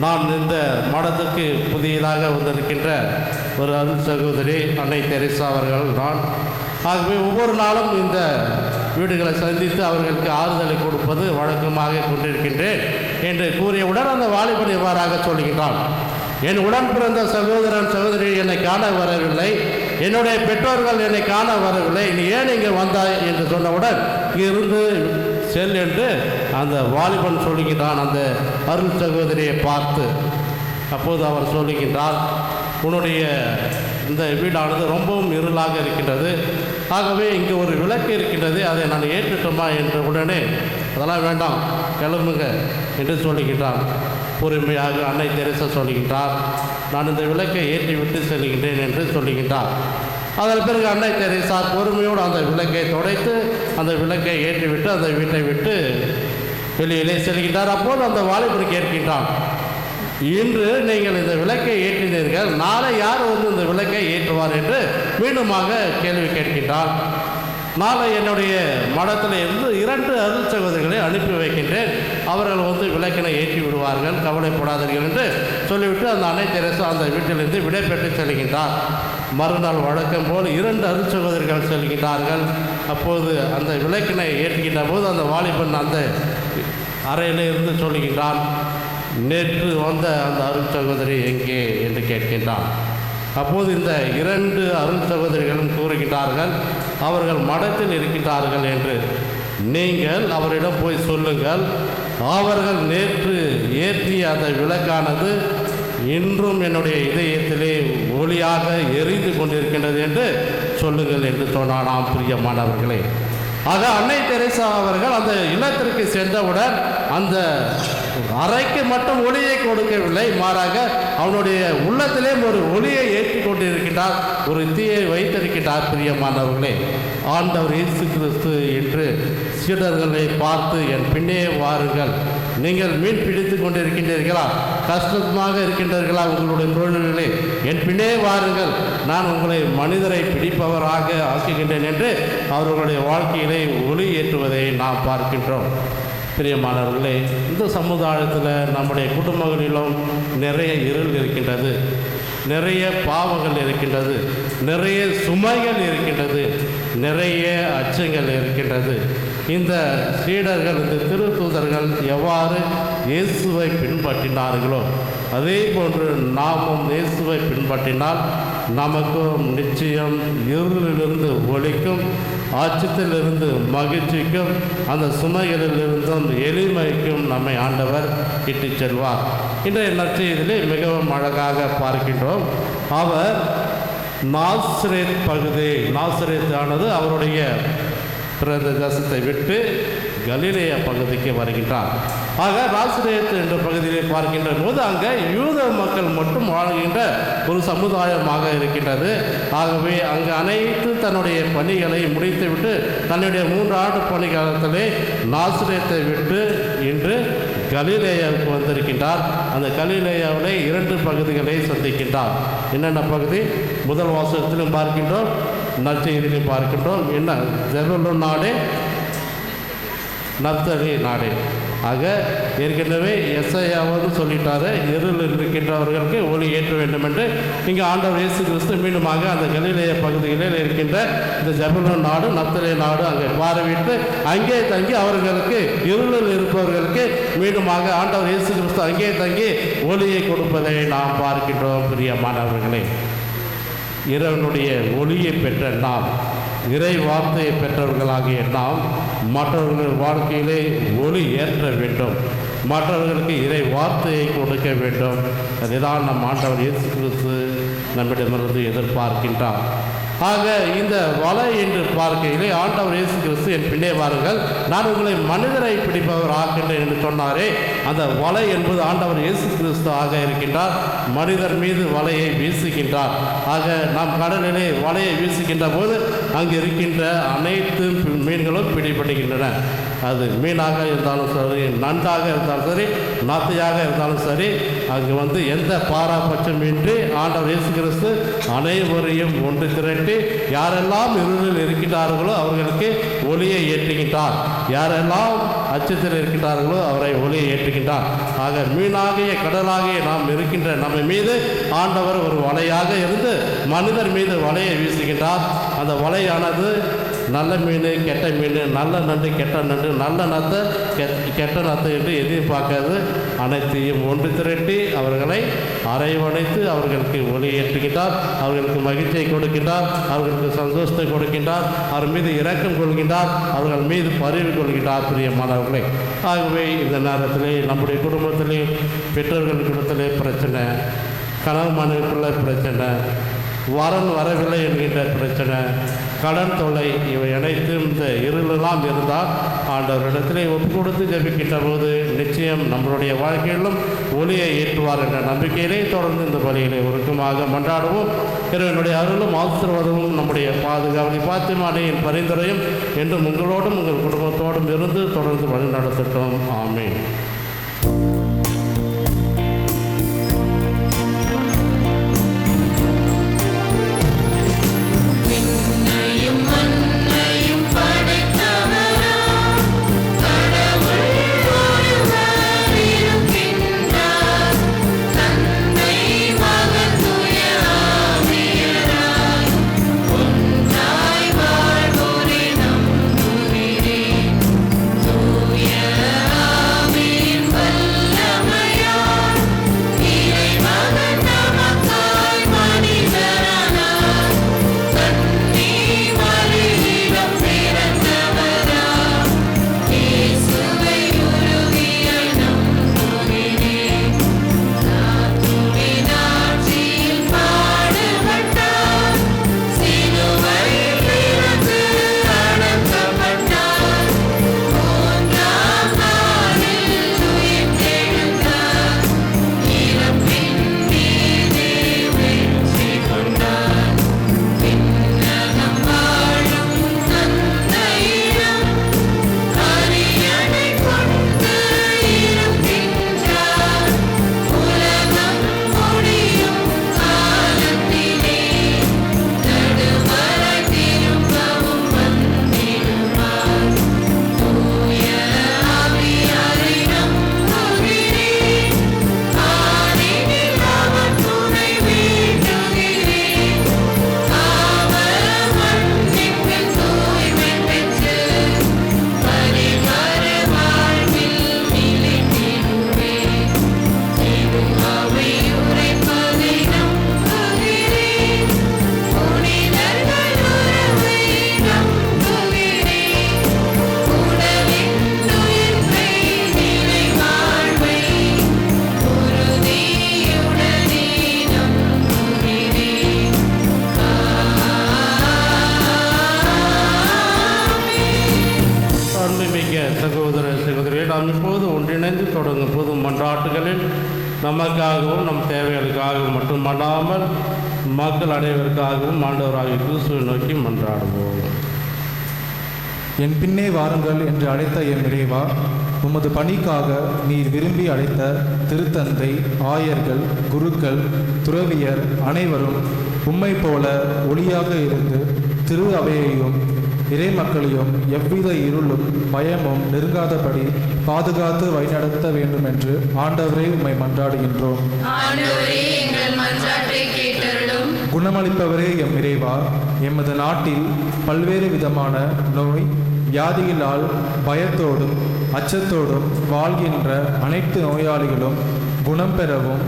நான் இந்த மடத்துக்கு புதியதாக வந்திருக்கின்ற ஒரு அருள் சகோதரி அன்னை தெரேசா அவர்கள் நான். ஆகவே ஒவ்வொரு நாளும் இந்த வீடுகளை சந்தித்து அவர்களுக்கு ஆறுதலை கொடுப்பது வழக்கமாக கொண்டிருக்கின்றேன் என்று கூறியவுடன் அந்த வாலிபன் இவ்வாறாக சொல்கின்றான், என் உடன் பிறந்த சகோதரன் சகோதரி என்னை காண வரவில்லை, என்னுடைய பெற்றோர்கள் என்னை காண வரவில்லை, நீ ஏன் இங்கே வந்தாய் என்று சொன்னவுடன் இங்கிருந்து செல் என்று அந்த வாலிபன் சொல்லுகின்றான் அந்த அருள் சகோதரியை பார்த்து. அப்போது அவர் சொல்லுகின்றார், உன்னுடைய இந்த வீடானது ரொம்பவும் இருளாக இருக்கின்றது, ஆகவே இங்கே ஒரு விளக்கு இருக்கின்றது, அதை நான் ஏற்றுட்டோமா என்ற உடனே அதெல்லாம் வேண்டாம் கிளம்புங்க என்று சொல்லுகின்றான். பொறுமையாக அன்னை தெரேசா சொல்லுகின்றார், நான் இந்த விளக்கை ஏற்றி விட்டு செல்கின்றேன் என்று சொல்லுகின்றார். அதன் பிறகு அன்னை தெரேசா பொறுமையோடு அந்த விளக்கை துடைத்து அந்த விளக்கை ஏற்றிவிட்டு அந்த வீட்டை விட்டு வெளியிலே செல்கின்றார். அப்போது அந்த வாலிபன் கேட்கின்றான், இன்று நீங்கள் இந்த விளக்கை ஏற்றினீர்கள், நாளை யார் வந்து இந்த விளக்கை ஏற்றுவார் என்று மீண்டுமாக கேள்வி கேட்கின்றார். நாளை என்னுடைய மடத்தில் இருந்து 2 அருள் சகோதரிகளை அனுப்பி வைக்கின்றேன், அவர்கள் வந்து விளக்கினை ஏற்றி விடுவார்கள், கவலைப்படாதீர்கள் என்று சொல்லிவிட்டு அந்த அன்னை தெரேசா அந்த வீட்டிலிருந்து விடைபெற்று செல்கின்றார். மறுநாள் வழக்கம் போல் 2 அருள் சகோதரிகள் செல்கின்றார்கள். அப்போது அந்த விளக்கினை ஏற்றுகின்ற போது அந்த வாலிபன் அந்த அறையிலே இருந்து சொல்லுகின்றான், நேற்று வந்த அந்த அருள் சகோதரி எங்கே என்று கேட்கின்றான். அப்போது இந்த 2 அருள் சகோதரிகளும் கூறுகின்றார்கள், அவர்கள் மடத்தில் இருக்கின்றார்கள் என்று. நீங்கள் அவரிடம் போய் சொல்லுங்கள், அவர்கள் நேற்று ஏற்றிய அந்த விளக்கானது இன்றும் என்னுடைய இதயத்திலே ஒளியாக எரிந்து கொண்டிருக்கின்றது என்று சொல்லுங்கள் என்று சொன்னானாம். பிரியமானவர்களே, ஆக அன்னை தெரேசா அவர்கள் அந்த இல்லத்திற்கு சென்றவுடன் அந்த அறைக்கு மட்டும் ஒளியை கொடுக்கவில்லை, மாறாக அவனுடைய உள்ளத்திலே ஒரு ஒளியை ஏற்றி கொண்டிருக்கின்றார், ஒரு தீயை வைத்திருக்கின்றார். பிரியமானவர்களே, ஆண்டவர் இயேசு கிறிஸ்து என்று சீடர்களை பார்த்து என் பின்னே வாருங்கள், நீங்கள் மீன் பிடித்து கொண்டிருக்கின்றீர்களா, கஷ்டமாக இருக்கின்றீர்களா உங்களுடைய தொழில்களே, என் பின்னே வாருங்கள், நான் உங்களை மனிதரை பிடிப்பவராக ஆக்குகின்றேன் என்று அவர்களுடைய வாழ்க்கையிலே ஒளி ஏற்றுவதை நாம் பார்க்கின்றோம். பிரியமானவர்களே, இந்த சமுதாயத்தில் நம்முடைய குடும்பங்களிலும் நிறைய இருள் இருக்கின்றது, நிறைய பாவங்கள் இருக்கின்றது, நிறைய சுமைகள் இருக்கின்றது, நிறைய அச்சங்கள் இருக்கின்றது. இந்த சீடர்கள், இந்த திருத்தூதர்கள் எவ்வாறு இயேசுவை பின்பற்றினார்களோ அதே போன்று நாமும் இயேசுவை பின்பற்றினால் நமக்கும் நிச்சயம் இருளிலிருந்து ஒளிக்கும், அச்சத்திலிருந்து மகிழ்ச்சிக்கும், அந்த சுமைகளிலிருந்தும் எளிமைக்கும் நம்மை ஆண்டவர் இட்டுச் செல்வார். இன்றைய நற்செய்தியிலே மிகவும் அழகாக பார்க்கின்றோம். அவர் நாசரேத் பகுதி, நாசரேத் ஆனது அவருடைய பிறந்த தேசத்தை விட்டு கலிலேயா பகுதிக்கு வருகின்றார். ஆக நாசரேத் என்ற பகுதியிலே பார்க்கின்ற போது அங்கே யூத மக்கள் மட்டும் வாழ்கின்ற ஒரு சமுதாயமாக இருக்கின்றது. ஆகவே அங்கு அனைத்து தன்னுடைய பணிகளை முடித்துவிட்டு தன்னுடைய 3 ஆண்டு பணி காலத்திலே நாசரேத்தை விட்டு இன்று கலிலேயாவுக்கு வந்திருக்கின்றார். அந்த கலிலேயாவிலே 2 பகுதிகளை சந்திக்கின்றார். என்னென்ன பகுதி? முதல் வாசகத்திலும் பார்க்கின்றோம், நற்செய்தியிலும் பார்க்கின்றோம். என்ன? ஜெபலோன் நாடே, நப்தலி நாடே. ஆக ஏற்கனவே எஸ்ஐயாவது சொல்லிட்டாரு, இருளில் இருக்கின்றவர்களுக்கு ஒளி ஏற்ற வேண்டும் என்று. இங்கே ஆண்டவர் இயேசு கிறிஸ்து மீண்டுமாக அந்த கலிலேய பகுதிகளில் இருக்கின்ற இந்த ஜெபலோன் நாடு, நப்தலி நாடு அங்கே பார்வையிட்டு அங்கே தங்கி அவர்களுக்கு, இருளில் இருப்பவர்களுக்கு மீண்டுமாக ஆண்டவர் இயேசு கிறிஸ்து அங்கே தங்கி ஒளியை கொடுப்பதை நாம் பார்க்கின்றோம். பிரியமானவர்களே, இறைவனுடைய ஒளியை பெற்ற நாம், இறை வார்த்தையை பெற்றவர்களாகிய நாம் மற்றவர்கள் வாழ்க்கையிலே ஒளி ஏற்ற வேண்டும், மற்றவர்களுக்கு இறை வார்த்தையை கொடுக்க வேண்டும். அதுதான் நம் ஆண்டவர் இயேசு கிறிஸ்து நம்மிடமிருந்து எதிர்பார்க்கின்றார். ஆக இந்த வலை என்று பார்க்கையிலே ஆண்டவர் இயேசு கிறிஸ்து என் பின்னே வாருங்கள், நான் உங்களை மனிதரை பிடிப்பவர் ஆக்கின்றேன் என்று சொன்னாரே, அந்த வலை என்பது ஆண்டவர் இயேசு கிறிஸ்து ஆக இருக்கின்றார். மனிதர் மீது வலையை வீசுகின்றார். ஆக நாம் கடலிலே வலையை வீசுகின்ற போது அங்கு இருக்கின்ற அனைத்து மீன்களும் பிடிபடுகின்றன. அது மீனாக இருந்தாலும் சரி, நண்டாக இருந்தாலும் சரி, நாத்தையாக இருந்தாலும் சரி, அங்கு வந்து எந்த பாராபட்சமின்றி ஆண்டவர் இயேசு கிறிஸ்து அனைவரையும் ஒன்று திரட்டி யாரெல்லாம் இருளில் இருக்கின்றார்களோ அவர்களுக்கு ஒளியை ஏற்றுகின்றார், யாரெல்லாம் அச்சத்தில் இருக்கின்றார்களோ அவரை ஒளியை ஏற்றுகின்றார். ஆக மீனாகிய கடலாகிய நாம் இருக்கின்ற நம்ம மீது ஆண்டவர் ஒரு வலையாக இருந்து மனிதர் மீது வலையை வீசுகின்றார். அந்த வலையானது நல்ல மீன் கெட்ட மீன், நல்ல நண்டு கெட்ட நண்டு, நல்ல நத்தை கெட்ட நத்தை என்று எதிர்பார்க்காது அனைத்தையும் ஒன்று திரட்டி அவர்களை அரவணைத்து அவர்களுக்கு ஒளி ஏற்றுகின்றார், அவர்களுக்கு மகிழ்ச்சியை கொடுக்கின்றார், அவர்களுக்கு சந்தோஷத்தை கொடுக்கின்றார், அவர் மீது இரக்கம் கொள்கின்றார், அவர்கள் மீது பரிவு கொள்கின்றார். பிரியமானவர்களே, ஆகவே இந்த நேரத்திலே நம்முடைய குடும்பத்திலே பெற்றோர்களுக்கிடத்திலே பிரச்சனை, கணவன் மனைவிக்குள்ள பிரச்சனை, வரன் வரவில்லை என்கின்ற பிரச்சனை, கடன் தொல்லை, இவை அனைத்தும் இந்த இருளெல்லாம் இருந்தால் ஆண்டவரிடத்திலே ஒப்பு கொடுத்து ஜெபிக்கின்ற போது நிச்சயம் நம்மளுடைய வாழ்க்கையிலும் ஒளியை ஏற்றுவார் என்ற நம்பிக்கையிலே தொடர்ந்து இந்த பலிகளை ஒருக்கமாக மன்றாடுவோம். இறைவனுடைய அருளும் ஆசீர்வாதமும் நம்முடைய பாதுகாவலி பாத்திமானியின் பரிந்துரையும் என்றும் உங்களோடும் உங்கள் குடும்பத்தோடும் இருந்து தொடர்ந்து வழிநடத்தட்டும். ஆமென். நாம் இப்போது ஒன்றிணைந்து தொடங்கும் பொது மன்றாட்டுகளில் நமக்காகவும் நம் தேவைகளுக்காகவும் மட்டுமல்லாமல் மக்கள் அனைவருக்காகவும் ஆண்டவராகிய கிறிஸ்துவை நோக்கி மன்றாடுவோம். என் பின்னே வாருங்கள் என்று அழைத்த என் இறைவா, உமது பணிக்காக நீர் விரும்பி அழைத்த திருத்தந்தை, ஆயர்கள், குருக்கள், துறவியர் அனைவரும் உம்மை போல ஒளியாக இருந்து திரு அவையையும் இறை மக்களையும் எவ்வித இருளும் பயமும் நெருங்காதபடி பாதுகாத்து வழிநடத்த வேண்டும் என்று ஆண்டவரே உம்மை மன்றாடுகின்றோம். குணமளிப்பவரே எம் இறைவா, எமது நாட்டில் பல்வேறு விதமான நோய் வியாதிகளால் பயத்தோடும் அச்சத்தோடும் வாழ்கின்ற அனைத்து நோயாளிகளும் குணம் பெறவும்,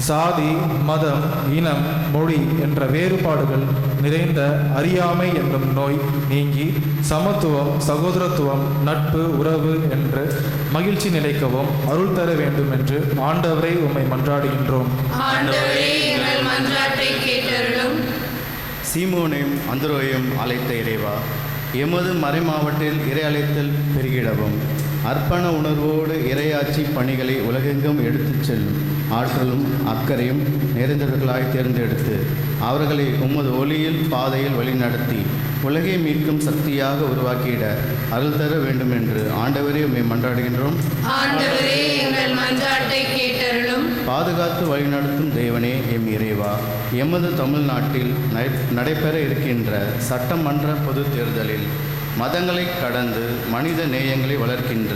சாதி, மதம், இனம், மொழி என்ற வேறுபாடுகள் நிறைந்த அறியாமை என்னும் நோய் நீங்கி சமத்துவம், சகோதரத்துவம், நட்பு, உறவு என்று மகிழ்ச்சி நிலைக்கவும் அருள் தர வேண்டும் என்று ஆண்டவரை உம்மை மன்றாடுகின்றோம். சீமோனையும் அந்தரோயையும் அழைத்த இறைவா, எமது மறைமாவட்டில் இறை அழைத்தல் பெருகிடவும் அர்ப்பண உணர்வோடு இறையாட்சி பணிகளை உலகெங்கும் எடுத்துச் செல்லும் ஆற்றலும் அக்கறையும் நிறைந்தவர்களாய் தேர்ந்தெடுத்து அவர்களை உமது ஒளியில் பாதையில் வழிநடத்தி உலகை மீட்கும் சக்தியாக உருவாக்கிட அருள் தர வேண்டும் என்று ஆண்டவரே உம்மை மன்றாடுகின்றோம். ஆண்டவரே, எங்கள் மன்றாட்டை கேட்டருளும். பாதுகாத்து வழிநடத்தும் தேவனே எம் இறைவா, எமது தமிழ்நாட்டில் நடைபெற இருக்கின்ற சட்டமன்ற பொது தேர்தலில் மதங்களை கடந்து மனித நேயங்களை வளர்க்கின்ற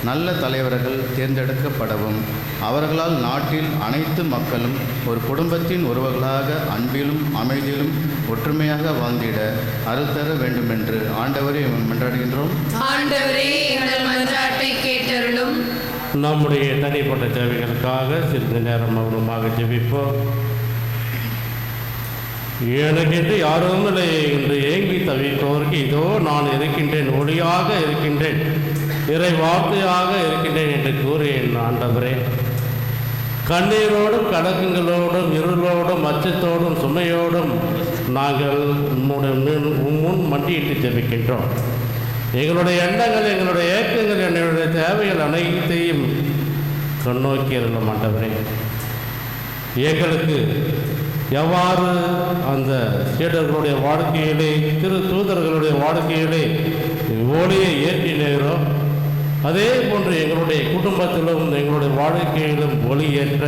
நல்ல தலைவர்கள் தேர்ந்தெடுக்கப்படவும் அவர்களால் நாட்டில் அனைத்து மக்களும் ஒரு குடும்பத்தின் உறவுகளாக அன்பிலும் அமைதியிலும் ஒற்றுமையாக வாழ்ந்திட அருள் தர வேண்டுமென்று ஆண்டவரை மன்றாடுகின்றோம். ஆண்டவரே, எங்கள் மன்றாட்டை கேட்டருளும். நம்முடைய தனிப்பட்ட தேவைகளுக்காக சிறிது நேரம் மௌனமாக ஜெபிப்போம். எனக்கென்று யாரும் இல்லை என்று ஏங்கி தவிப்பவருக்கு இதோ நான் இருக்கின்றேன், ஒளியாக இருக்கின்றேன், இறை வார்த்தையாக இருக்கின்றேன் என்று கூறியேன். ஆண்டவரே, கண்ணீரோடும் கலக்கங்களோடும் இருளோடும் அச்சத்தோடும் சுமையோடும் நாங்கள் முன் மண்டியிட்டு ஜெபிக்கின்றோம். எங்களுடைய எண்ணங்கள், எங்களுடைய ஏக்கங்கள், என்னுடைய தேவைகள் அனைத்தையும் கண்ணோக்கி அருளும். ஆண்டவரே, எங்களுக்கு எவ்வாறு அந்த சீடர்களுடைய வாழ்க்கையிலே, திரு தூதர்களுடைய வாழ்க்கையிலே ஒளியை ஏற்றினேரோ அதே போன்று எங்களுடைய குடும்பத்திலும் எங்களுடைய வாழ்க்கையிலும் ஒளி ஏற்ற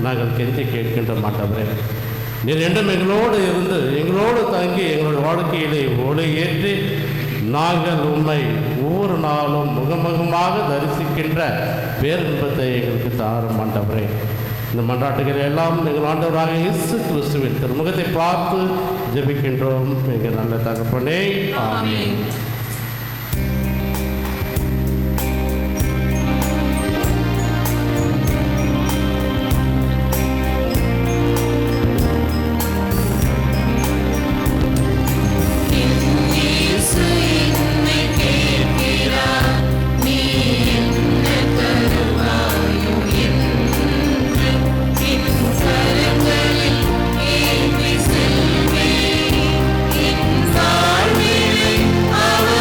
நாங்கள் கெஞ்சி கேட்கின்ற மாட்டவரே, நீர் என்றும் எங்களோடு இருந்து எங்களோடு தங்கி எங்களுடைய வாழ்க்கையிலே ஒளி ஏற்றி நாங்கள் உண்மை ஒவ்வொரு நாளும் முகமுகமாக தரிசிக்கின்ற பேரின்பத்தை எங்களுக்கு தாரும் ஆண்டவரே. இந்த மன்றாட்டுகளை எல்லாம் எங்கள் ஆண்டவராக இயேசு கிறிஸ்துவின் திருமுகத்தை பார்த்து ஜெபிக்கின்றோம் எங்கள் நல்ல தகப்பனே, ஆமென். அவர்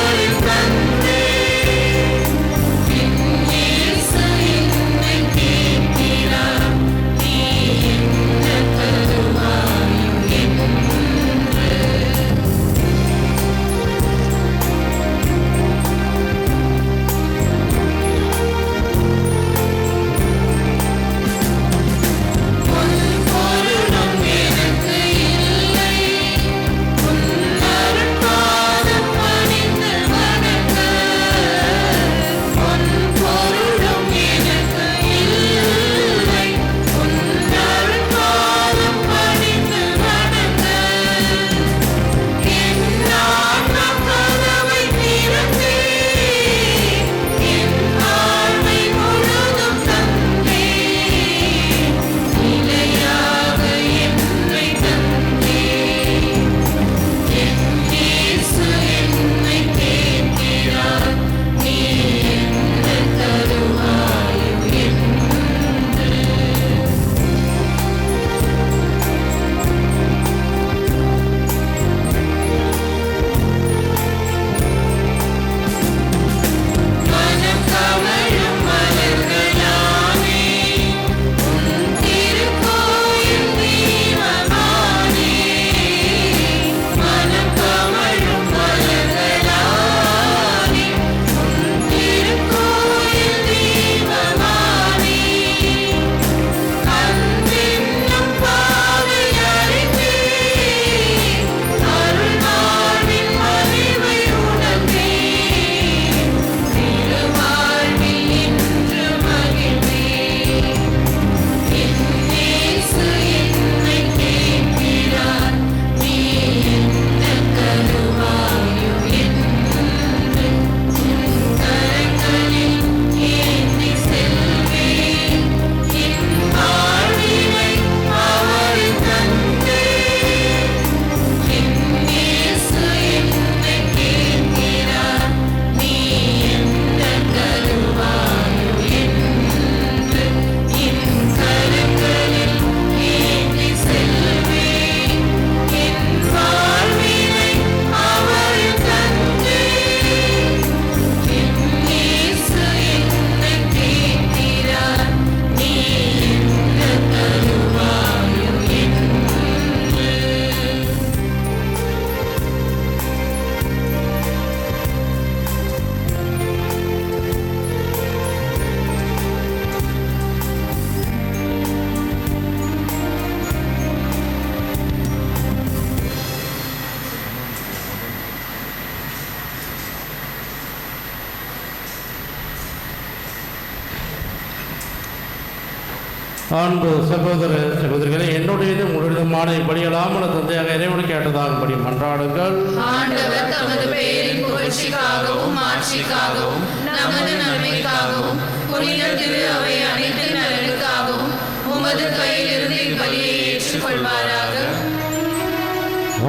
அன்பு சகோதர சகோதரிகளை என்னுடையது உங்களுடையதுமான இப்படியெல்லாமல் தந்தையாக இறைவனுக்கு கேட்டதாகும்படி மன்றாடுங்கள். ஆண்டவர் தமது பெயரின் புகழ்ச்சிக்காகவும் ஆட்சிக்காகவும் நமது நன்மைக்காகவும் புனித திரு அவை அனைத்து நலனுக்காகவும் உமது கையிலிருந்து இப்பலியை ஏற்றுக்கொள்வாராக.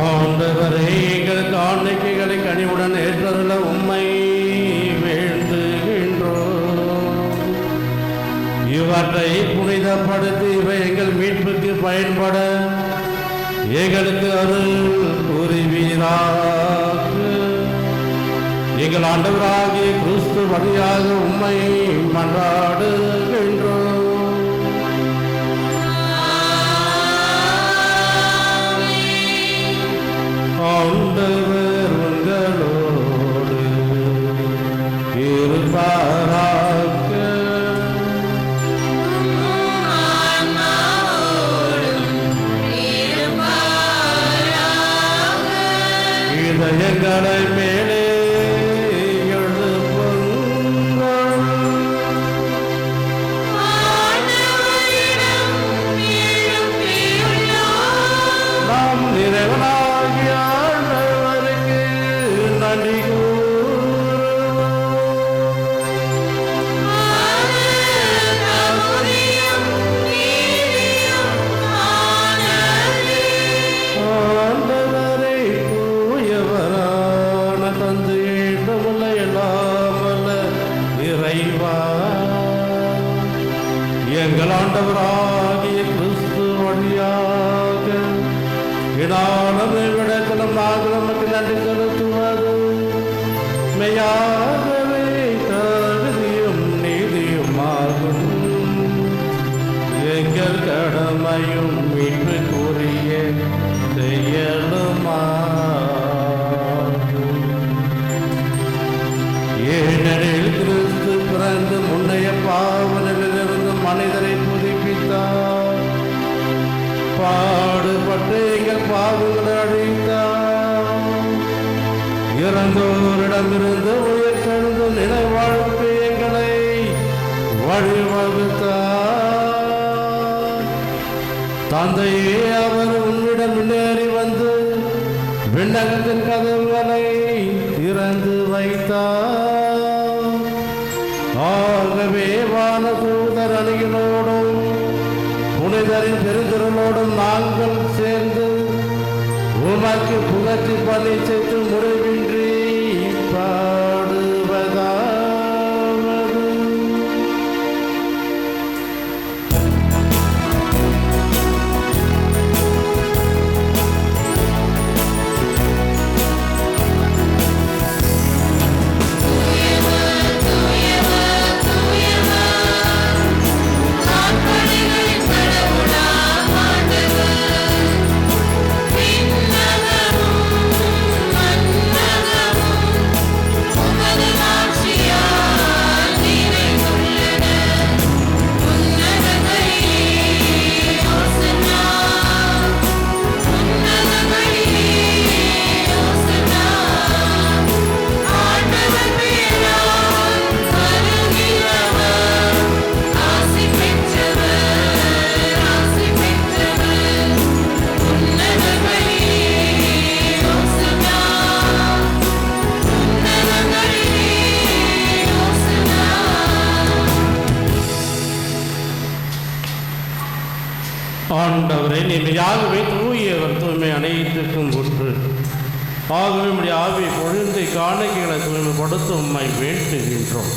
ஆண்டவரே, எங்கள் காணிக்கைகளை கனிவுடன் ஏற்றருள உம்மை வேண்டுகின்றோம். இவற்றை புனிதப்படுத்தி இவை எங்கள் மீட்புக்கு பயன்பட எங்களுக்கு அருள் புரிவீராக. எங்கள் ஆண்டவராகிய கிறிஸ்து வழியாக உம்மை மன்றாடுகின்றோம். ஆண்டவர் உங்களோடு இருப்பாராக. இதயங்களை மேலே எழுப்புங்கள். நாம் இறைவனாகிய ஆண்டவருக்கு நன்றி ஆண்டவரை தூயவரான தந்தையே நம்முள்ள எல்லாமல்ல இறைவா, எங்கள் ஆண்டவராகிய கிறிஸ்து வழியாக இடானமே விடக்கலம் நாங்கள் நமக்கு நன்றி செலுத்துவது மெய்யாகவே தகுதியும் நீதியுமாகும். எங்கள் கடமையும் மீட்புக்குரிய செயலுமாகும். ஏனெனில் கிறிஸ்து பிறந்து முன்னைய பாவனிலிருந்து மனிதரை புதுப்பித்தார். பாடுபட்டு எங்கள் பாவங்களை அழித்தார். இறந்தோரிடமிருந்து உயிர் தெழுந்து நினைவாழ்வு எங்களை வழிவகுத்தார். தந்தையே, அவர் உன்னிடம் முன்னேறி வந்து விண்ணகத்தின் கதவுகளை திறந்து வைத்தார். ஆகவே வானதூதர் அணிகளோடும் புனிதரின் பெருந்திரளோடும் நாங்கள் சேர்ந்து உமக்கு புகழ்ச்சி பணி செய்து முடிவின்றி பாடுவதாவது. ஆண்டவரே, நீமையாகவே தூயவர், தூய்மை அனைத்துக்கும் உற்று. ஆகவே நம்முடைய ஆவியை பொழுந்தை காணிக்கைகளை தூய்மைப்படுத்த உம்மை வேண்டுகின்றோம்.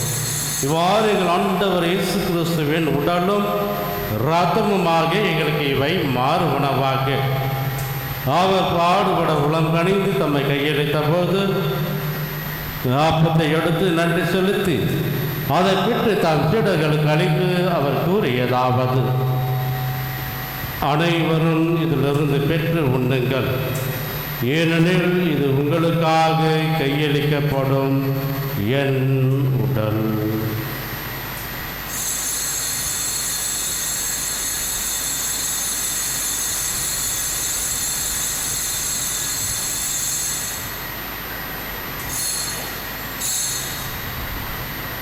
இவ்வாறு எங்கள் ஆண்டவர் இயேசு கிறிஸ்துவின் உடலும் இரத்தமுமாக எங்களுக்கு இவை மாறு உணவாக அவர் பாடுபட உளம் கணிந்து தம்மை கையளித்த போது அப்பத்தை எடுத்து நன்றி செலுத்தி அதை பெற்று தம் சீடர்களுக்கு அளித்து அவர் கூறியதாவது: அனைவரும் இதிலிருந்து பெற்று உண்ணுங்கள், ஏனெனில் இது உங்களுக்காக கையளிக்கப்படும் என் உடல்.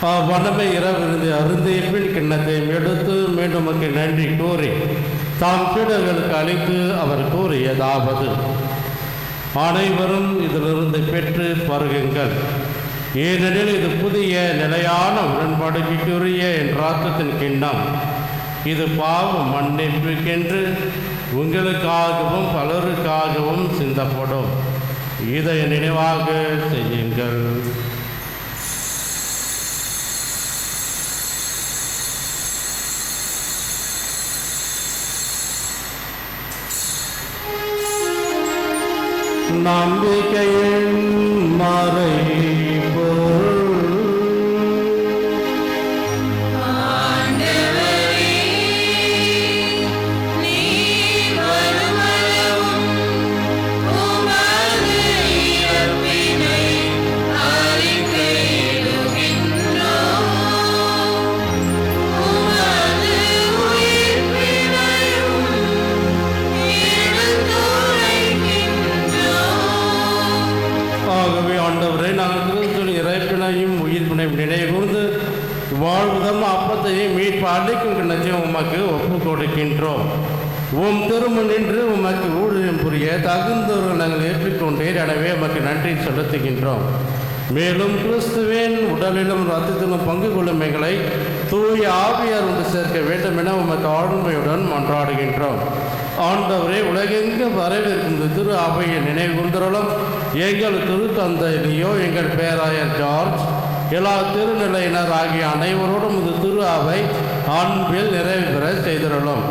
அவ்வனமை இரவிருந்து அருந்திய பின் கிண்ணத்தை எடுத்து மீண்டும் உமக்கு நன்றி கூறி தாம் சீடர்களுக்கு அளித்து அவர் கூறியதாவது: அனைவரும் இதிலிருந்து பெற்று பருகுங்கள், ஏனெனில் இது புதிய நிலையான உடன்படிக்கைக்குரிய என் இரத்தத்தின் கிண்ணம். இது பாவ மன்னிப்புக்கென்று உங்களுக்காகவும் பலருக்காகவும் சிந்தப்படும். இதை நினைவாக செய்யுங்கள். நம்பிக்கையின் மறைபொருள் நினைவுகூர்ந்து வாழ்வுதம் அப்பத்தையும் மீட்பு அளிக்கும் கிண்ணத்தையும் உமக்கு ஒப்பு கொடுக்கின்றோம். உம் திருமண் நின்று உமக்கு ஊழியம் புரிய தகுந்தவர்கள் நாங்கள் ஏற்றுக்கொண்டேன். எனவே உமக்கு நன்றி செலுத்துகின்றோம். மேலும் கிறிஸ்துவின் உடலிலும் இரத்தத்திலும் பங்கு கொள்ளும் எங்களை தூய ஆவியார் ஒன்று சேர்க்க வேண்டும் என உமக்கு ஆழ்மையுடன் மன்றாடுகின்றோம். ஆண்டவரே, உலகெங்கும் வரவிருக்கும் திரு அவையை நினைவு கூர்ந்தருளும். எங்கள் திருத்தந்தையிலேயோ எங்கள் பேராயர் ஜார்ஜ் எல்லா திருநிலையினர் ஆகிய அனைவரோடும் இது திரு அவை அன்பில் நிறைவு பெற செய்திருளும்.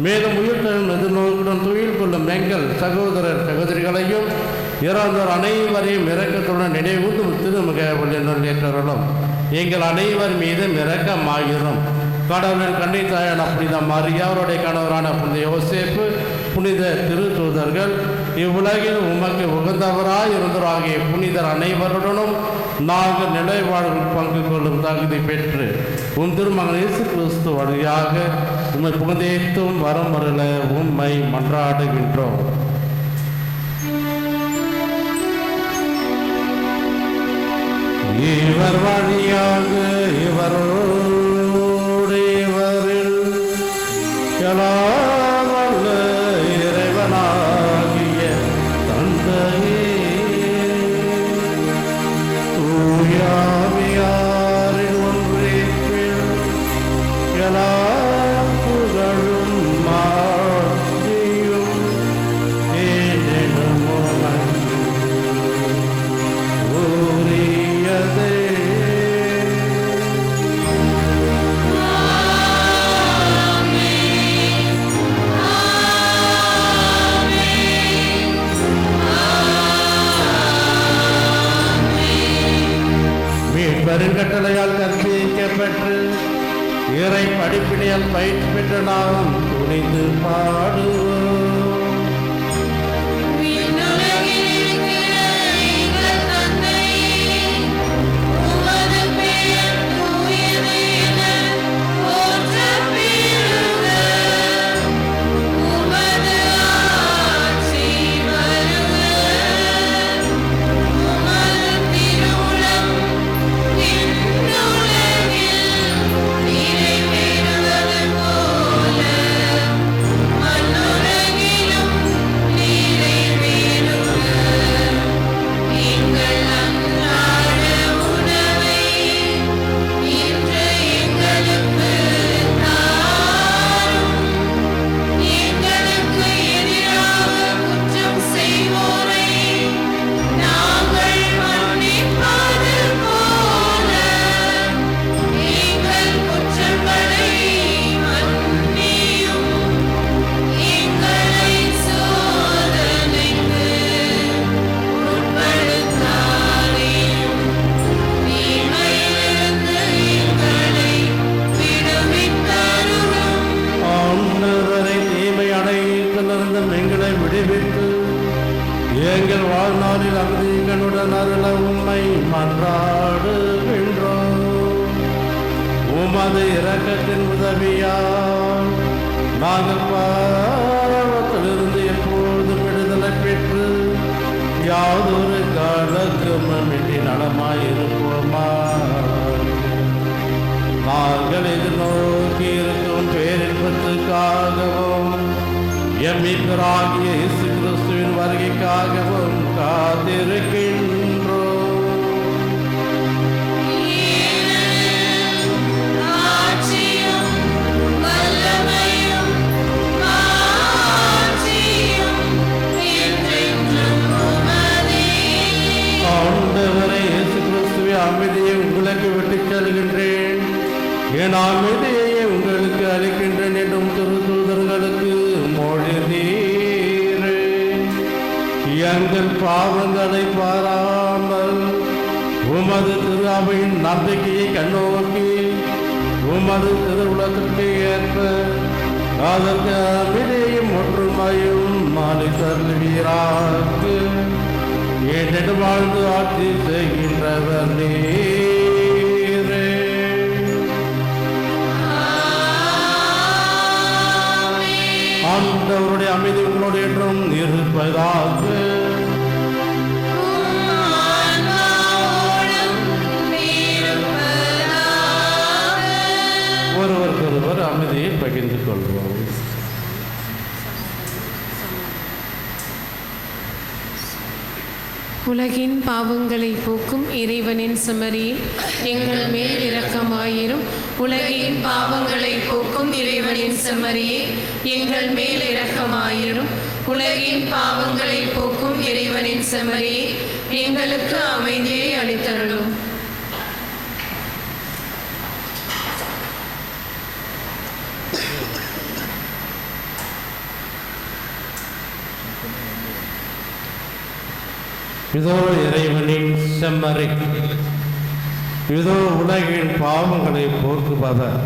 மேலும் உயிர்த்தெழும் எதிர்நோக்குடன் துயில் கொள்ளும் எங்கள் சகோதரர் சகோதரிகளையும் இறந்தோர் அனைவரையும் இரக்கத்துடன் நினைவுந்து திருமுக ஏற்றருளும். எங்கள் அனைவர் மீதும் இரக்கமாயிரும். கடவுளின் கன்னித்தாயான புனித மரியா, அவருடைய கணவரான புனித யோசேப்பு, புனித திருத்தூதர்கள், இவ்வுலகில் உமக்கு உகந்தவராய் இருந்தவராகிய புனிதர் அனைவருடனும் நாங்கள் நிலை வாழ்வில் பங்கு கொள்ளும் தகுதி பெற்று உம் திருமகன் இயேசு கிறிஸ்து வழியாக உம்மை புகழ்ந்தேத்தும் வரம் வரல உம்மை மன்றாடுகின்றோம். இவர் வழியாக இவரோடு இவரில் எல்லாம் வல்ல இறைவனாகிய தந்தையே, தூயாவியாரின் ஒன்றிப்பில் எல்லா புகழும் மாட்சியும் ஏனெனும் உமக்கு உரியதே. பெருங்கட்டளையால் கற்பிக்கப்பட்டு இறை படிப்பினையால் பயிற்சி பெற்ற நாம் துணிந்து பாடுவோம். எங்கள் வாழ்நாளில் அங்கீகளுடன் அருள உம்மை மன்றாடுகின்றோம். உமது இரக்கத்தின் உதவியால் நாங்கள் பாவத்திலிருந்து எப்பொழுதும் விடுதலை பெற்று யாதொரு கலக்கமின்றி நலமாயிருப்போமா. நாங்கள் எதிர்நோக்கி இருக்கும் பேரின்பத்துக்காகவும் எம்மிப்பராகிய இயேசு கிறிஸ்துவின் வருகைக்காகவும் காத்திருக்கின்றோம். ஆண்டவரே இயேசு கிறிஸ்துவே, அமைதியை உங்களுக்கு விட்டுச் செல்கின்றேன், என் அமைதியை உங்களுக்கு அளிக்கின்றேன் என்றும் திருத்தூதர்களுக்கு மொழிந்தீரே. எங்கள் பாவங்களை பாராமல் உமது திரு அவையின் நம்பிக்கையை கண்ணோக்கி உமது திருவுலகத்திற்கு ஏற்ப அதற்கு அமைதியையும் ஒற்றுமையும் அளித்தருள்வீராக. ஏற்று வாழ்ந்து ஆட்சி செய்கின்றவர் நீரே. ஆண்டவருடைய அமைதி உங்களோடு என்றும் இருப்பதாக. ஒருவருக்கொருவர் அமைதியை பகிர்ந்து கொள்வோம். உலகின் பாவங்களை போக்கும் இறைவனின் செம்மறியே, எங்கள் மேல் இரக்கமாயிரும். உலகின் பாவங்களை போக்கும் இறைவனின் செம்மறியே, எங்கள் மேல் இரக்கமாயிரும். உலகின் பாவங்களை போக்கும் இறைவனின் செம்மறியே, எங்களுக்கு அமைதியை அளித்தருளும். இதோ இறைவனின் செம்மறி, இதோ உலகின் பாவங்களை போக்குபவர்.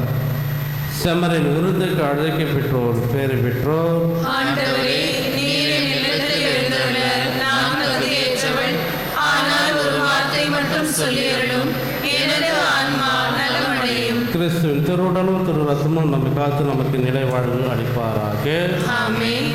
செம்மறின் விருந்துக்கு அழைக்கப்பெற்றோர் பேறு பெற்றோர். ஆண்டவரே, நீர் என் இல்லத்தில் எழுந்தருள நான் தகுதியற்றவள். ஆனால் ஒரு வார்த்தை மட்டும் சொல்லியருளும், எனது ஆன்மா நலமடையும். கிறிஸ்துவின் திருவுடலும் திரு ரத்தமும் நம்மை காத்து நமக்கு நிலை வாழ்வு அளிப்பாராக. ஆமென்.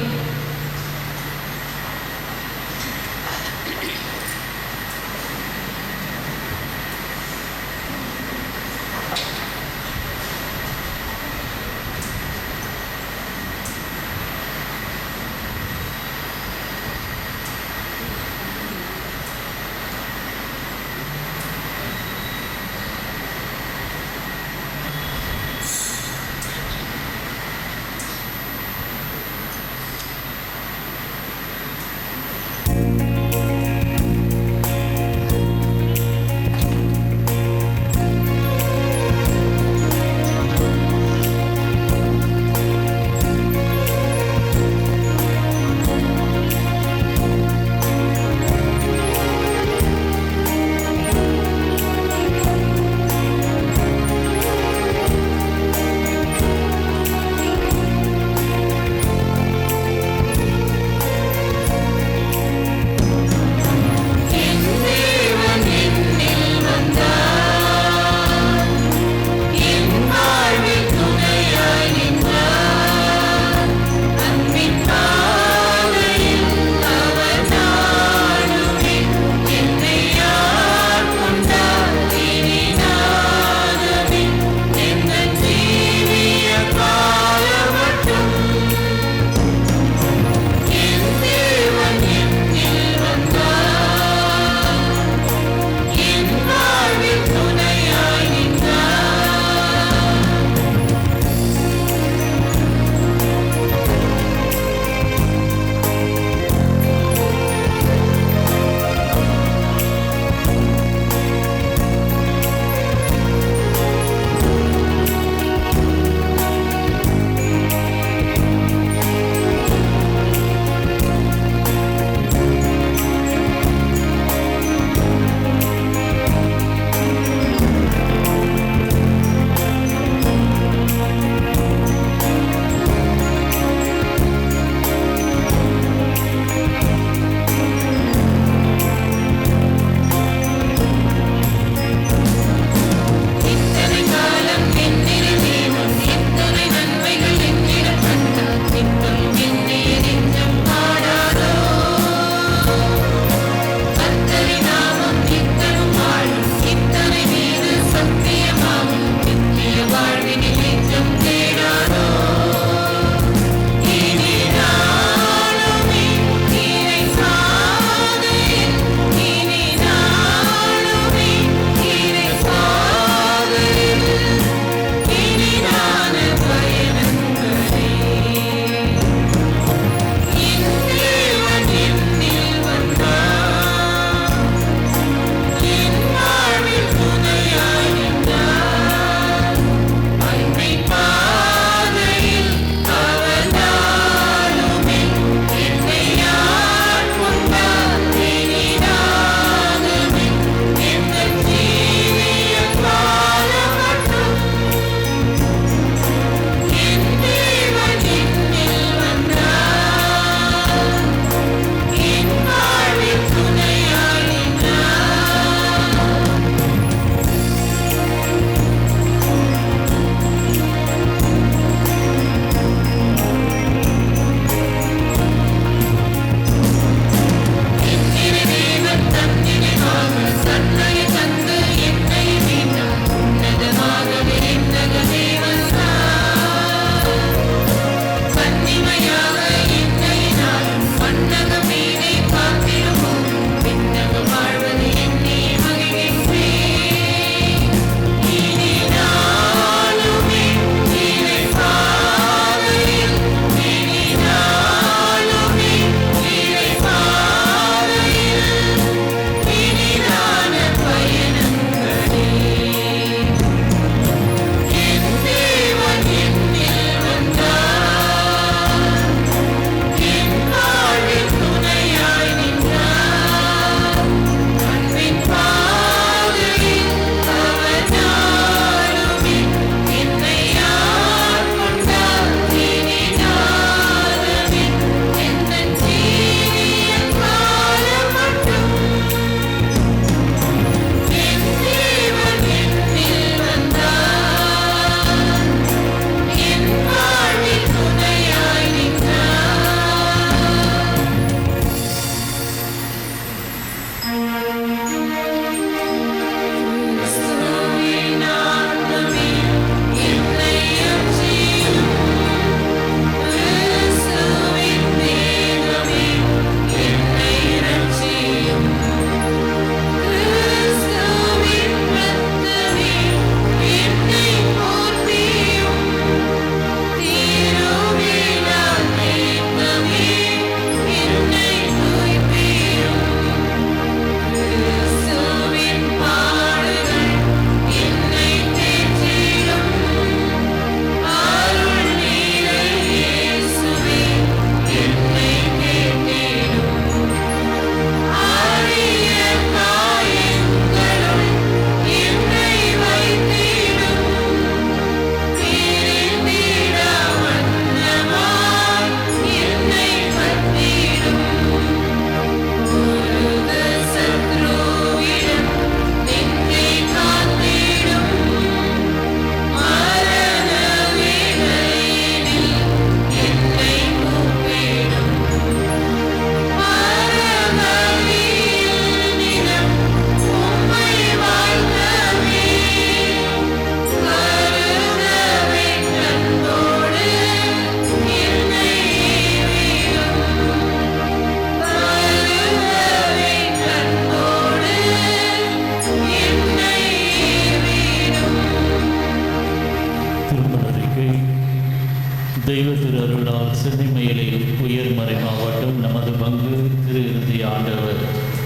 தெய்வ திரு அருளால் சென்னிமயிலை உயர்மறை மாவட்டம் நமது பங்கு திரு இறுதி ஆண்டவர்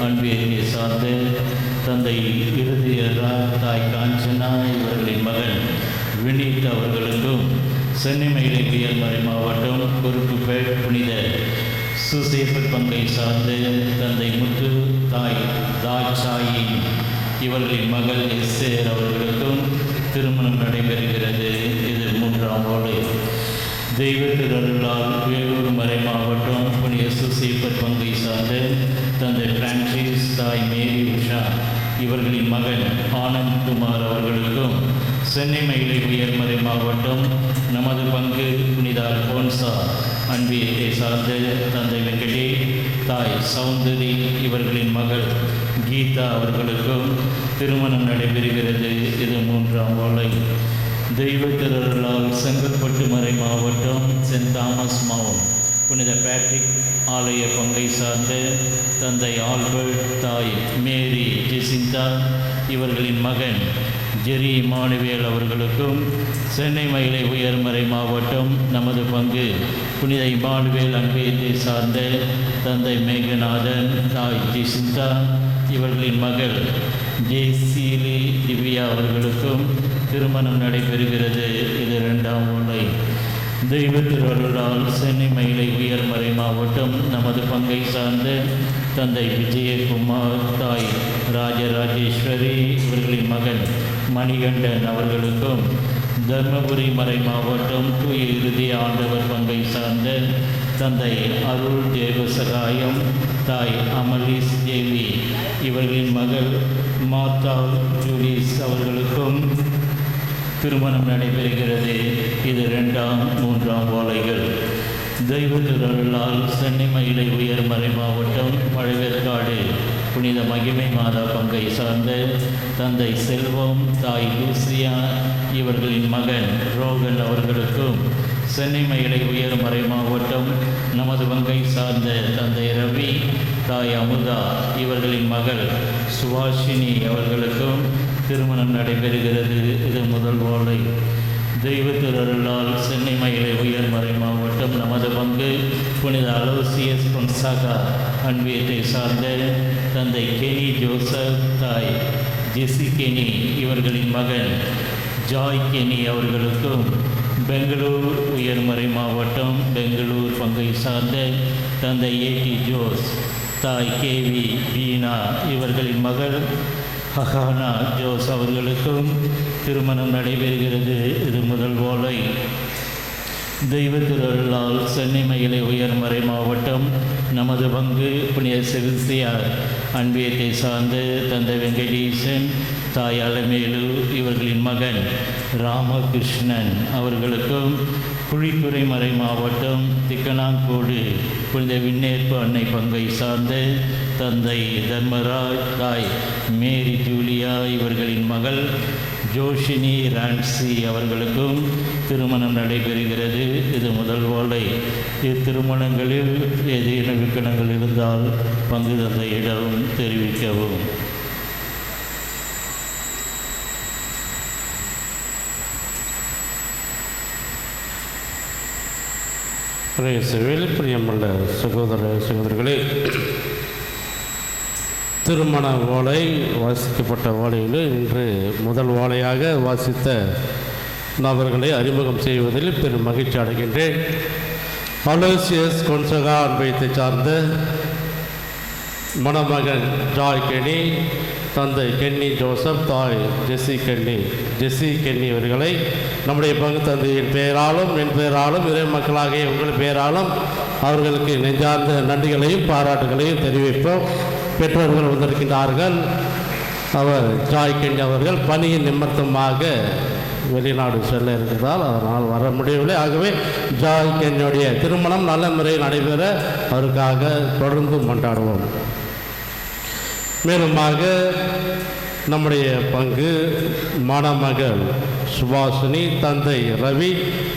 அன்பியை சார்ந்த தந்தை இறுதியரா தாய் காஞ்சனா இவர்களின் மகன் வினீத் அவர்களுக்கும் சென்னிமயிலை உயர்மறை மாவட்டம் பொறுப்புப்பேட் புனித சுசேபர் பங்கை சார்ந்த தந்தை முத்து தாய் தாச்சாயி இவர்களின் மகள் எஸ்ஏர் அவர்களுக்கும் திருமணம் நடைபெறுகிறது. இது 3ஆம் ஓலை. தெய்வ திருஅருளால் வேலூர் மறை மாவட்டம் புனித சுசேபர் பங்கை சார்ந்த தந்தை பிரான்சிஸ் தாய் மேரி உஷா இவர்களின் மகன் ஆனந்த் குமார் அவர்களுக்கும் சென்னிமயிலை உயர்மறை மாவட்டம் நமது பங்கு புனித அல்போன்சா அன்பியத்தை சார்ந்த தந்தை வெங்கடே தாய் சௌந்தரி இவர்களின் மகள் கீதா அவர்களுக்கும் திருமணம் நடைபெறுகிறது. இது 3ஆம் ஓலை. தெய்வ திருஅருளால் செங்கற்பட்டு மறை மாவட்டம் சென்ட் தாமஸ் மவுண்ட் புனித பேட்ரிக் ஆலய பங்கை சார்ந்த தந்தை ஆல்பர்ட் தாய் மேரி ஜெசிந்தா இவர்களின் மகன் ஜெரி மானுவேல் அவர்களுக்கும் சென்னிமயிலை உயர்மறை மாவட்டம் நமது பங்கு புனித இமானுவேல் அன்பியத்தை சார்ந்த தந்தை மேகநாதன் தாய் ஜெசிந்தா இவர்களின் மகள் ஜெய்சீலி திவ்யா அவர்களுக்கும் திருமணம் நடைபெறுகிறது. இது 2ஆம் ஓலை. தெய்வ திருஅருளால் சென்னிமயிலை உயர்மறை மாவட்டம் நமது பங்கை சார்ந்த தந்தை விஜயகுமார் தாய் ராஜராஜேஸ்வரி இவர்களின் மகன் மணிகண்டன் அவர்களுக்கும் தர்மபுரி மறை மாவட்டம் தூய இறுதி ஆண்டவர் பங்கை சார்ந்த தந்தை அருள் தேவசகாயம் தாய் அமலிஸ் தேவி இவர்களின் மகள் மாதா ஜூலிஸ் அவர்களுக்கும் திருமணம் நடைபெறுகிறது. இது 2ஆம் 3ஆம் ஓலைகள். தெய்வ திருஅருளால் சென்னிமயிலை உயர்மறை மாவட்டம் பழவேற்காடு புனித மகிமை மாதா பங்கை சார்ந்த தந்தை செல்வம் தாய் லூசியா இவர்களின் மகன் ரோகன் அவர்களுக்கும் சென்னிமயிலை உயர்மறை மாவட்டம் நமது பங்கை சார்ந்த தந்தை ரவி தாய் அமுதா இவர்களின் மகள் சுவாஷினி அவர்களுக்கும் திருமணம் நடைபெறுகிறது. இது 1 ஓலை. தெய்வ திருஅருளால் சென்னிமயிலை உயர்மறை மாவட்டம் நமது பங்கு புனித அலோசியஸ் பொன்சாகா அன்பியத்தை சார்ந்த தந்தை கெனி ஜோசப் தாய் ஜெசி கெனி இவர்களின் மகன் ஜாய் கெனி அவர்களுக்கும் பெங்களூர் உயர்மறை மாவட்டம் பெங்களூர் பங்கை சார்ந்த தந்தை ஏடி ஜோஸ் தாய் கேவி பீனா இவர்களின் மகள் ஹஹானா ஜோஸ் அவர்களுக்கும் திருமணம் நடைபெறுகிறது. இது 1 ஓலை. தெய்வ திருஅருளால் சென்னை மயிலை உயர்மறை மாவட்டம் நமது பங்கு புனித செவிஸ்தியார் அன்பியத்தை சார்ந்த தந்தை வெங்கடேசன், தாய் அலமேலு இவர்களின் மகன் ராமகிருஷ்ணன் அவர்களுக்கும் குழித்துறை மறை மாவட்டம் திக்கனாங்கோடு புனித விண்ணேற்பு அன்னை பங்கை சார்ந்த தந்தை தர்மராஜ், தாய் மேரி ஜூலியா இவர்களின் மகள் ஜோஷினி ரான்சி அவர்களுக்கும் திருமணம் நடைபெறுகிறது. இது முதல் ஓலை. இத்திருமணங்களில் ஏதேனும் விக்கணங்கள் இருந்தால் பங்கு தந்தையிடம் தெரிவிக்கவும். பிரியமுள்ள சகோதரர்களே, திருமண ஓலை வாசிக்கப்பட்ட ஓலையில் இன்று முதல் ஓலையாக வாசித்த நபர்களை அறிமுகம் செய்வதில் பெரும் மகிழ்ச்சி அடைகின்றேன். அலோசியஸ் கொன்சகா அன்பயத்தை சார்ந்த மணமகன் ஜாய் கென்னி, தந்தை கென்னி ஜோசப், தாய் ஜெசி கென்னி இவர்களை நம்முடைய பங்கு தந்தையின் பெயராலும் என் பெயராலும் இறை மக்களாகிய உங்கள் பெயராலும் அவர்களுக்கு நெஞ்சார்ந்த நன்றிகளையும் பாராட்டுகளையும் தெரிவிப்போம். பெற்றோர்கள் வந்திருக்கின்றார்கள். அவர் ஜாய் கென்னி அவர்கள் பணியின் நிமித்தமாக வெளிநாடு செல்ல இருக்கிறதால் அதனால் வர முடியவில்லை. ஆகவே ஜாய் கென்னியுடைய திருமணம் நல்ல முறையில் நடைபெற அவருக்காக தொடர்ந்து கொண்டாடுவோம். மேலுமாக நம்முடைய பங்கு மணமகள் சுபாஷினி, தந்தை ரவி,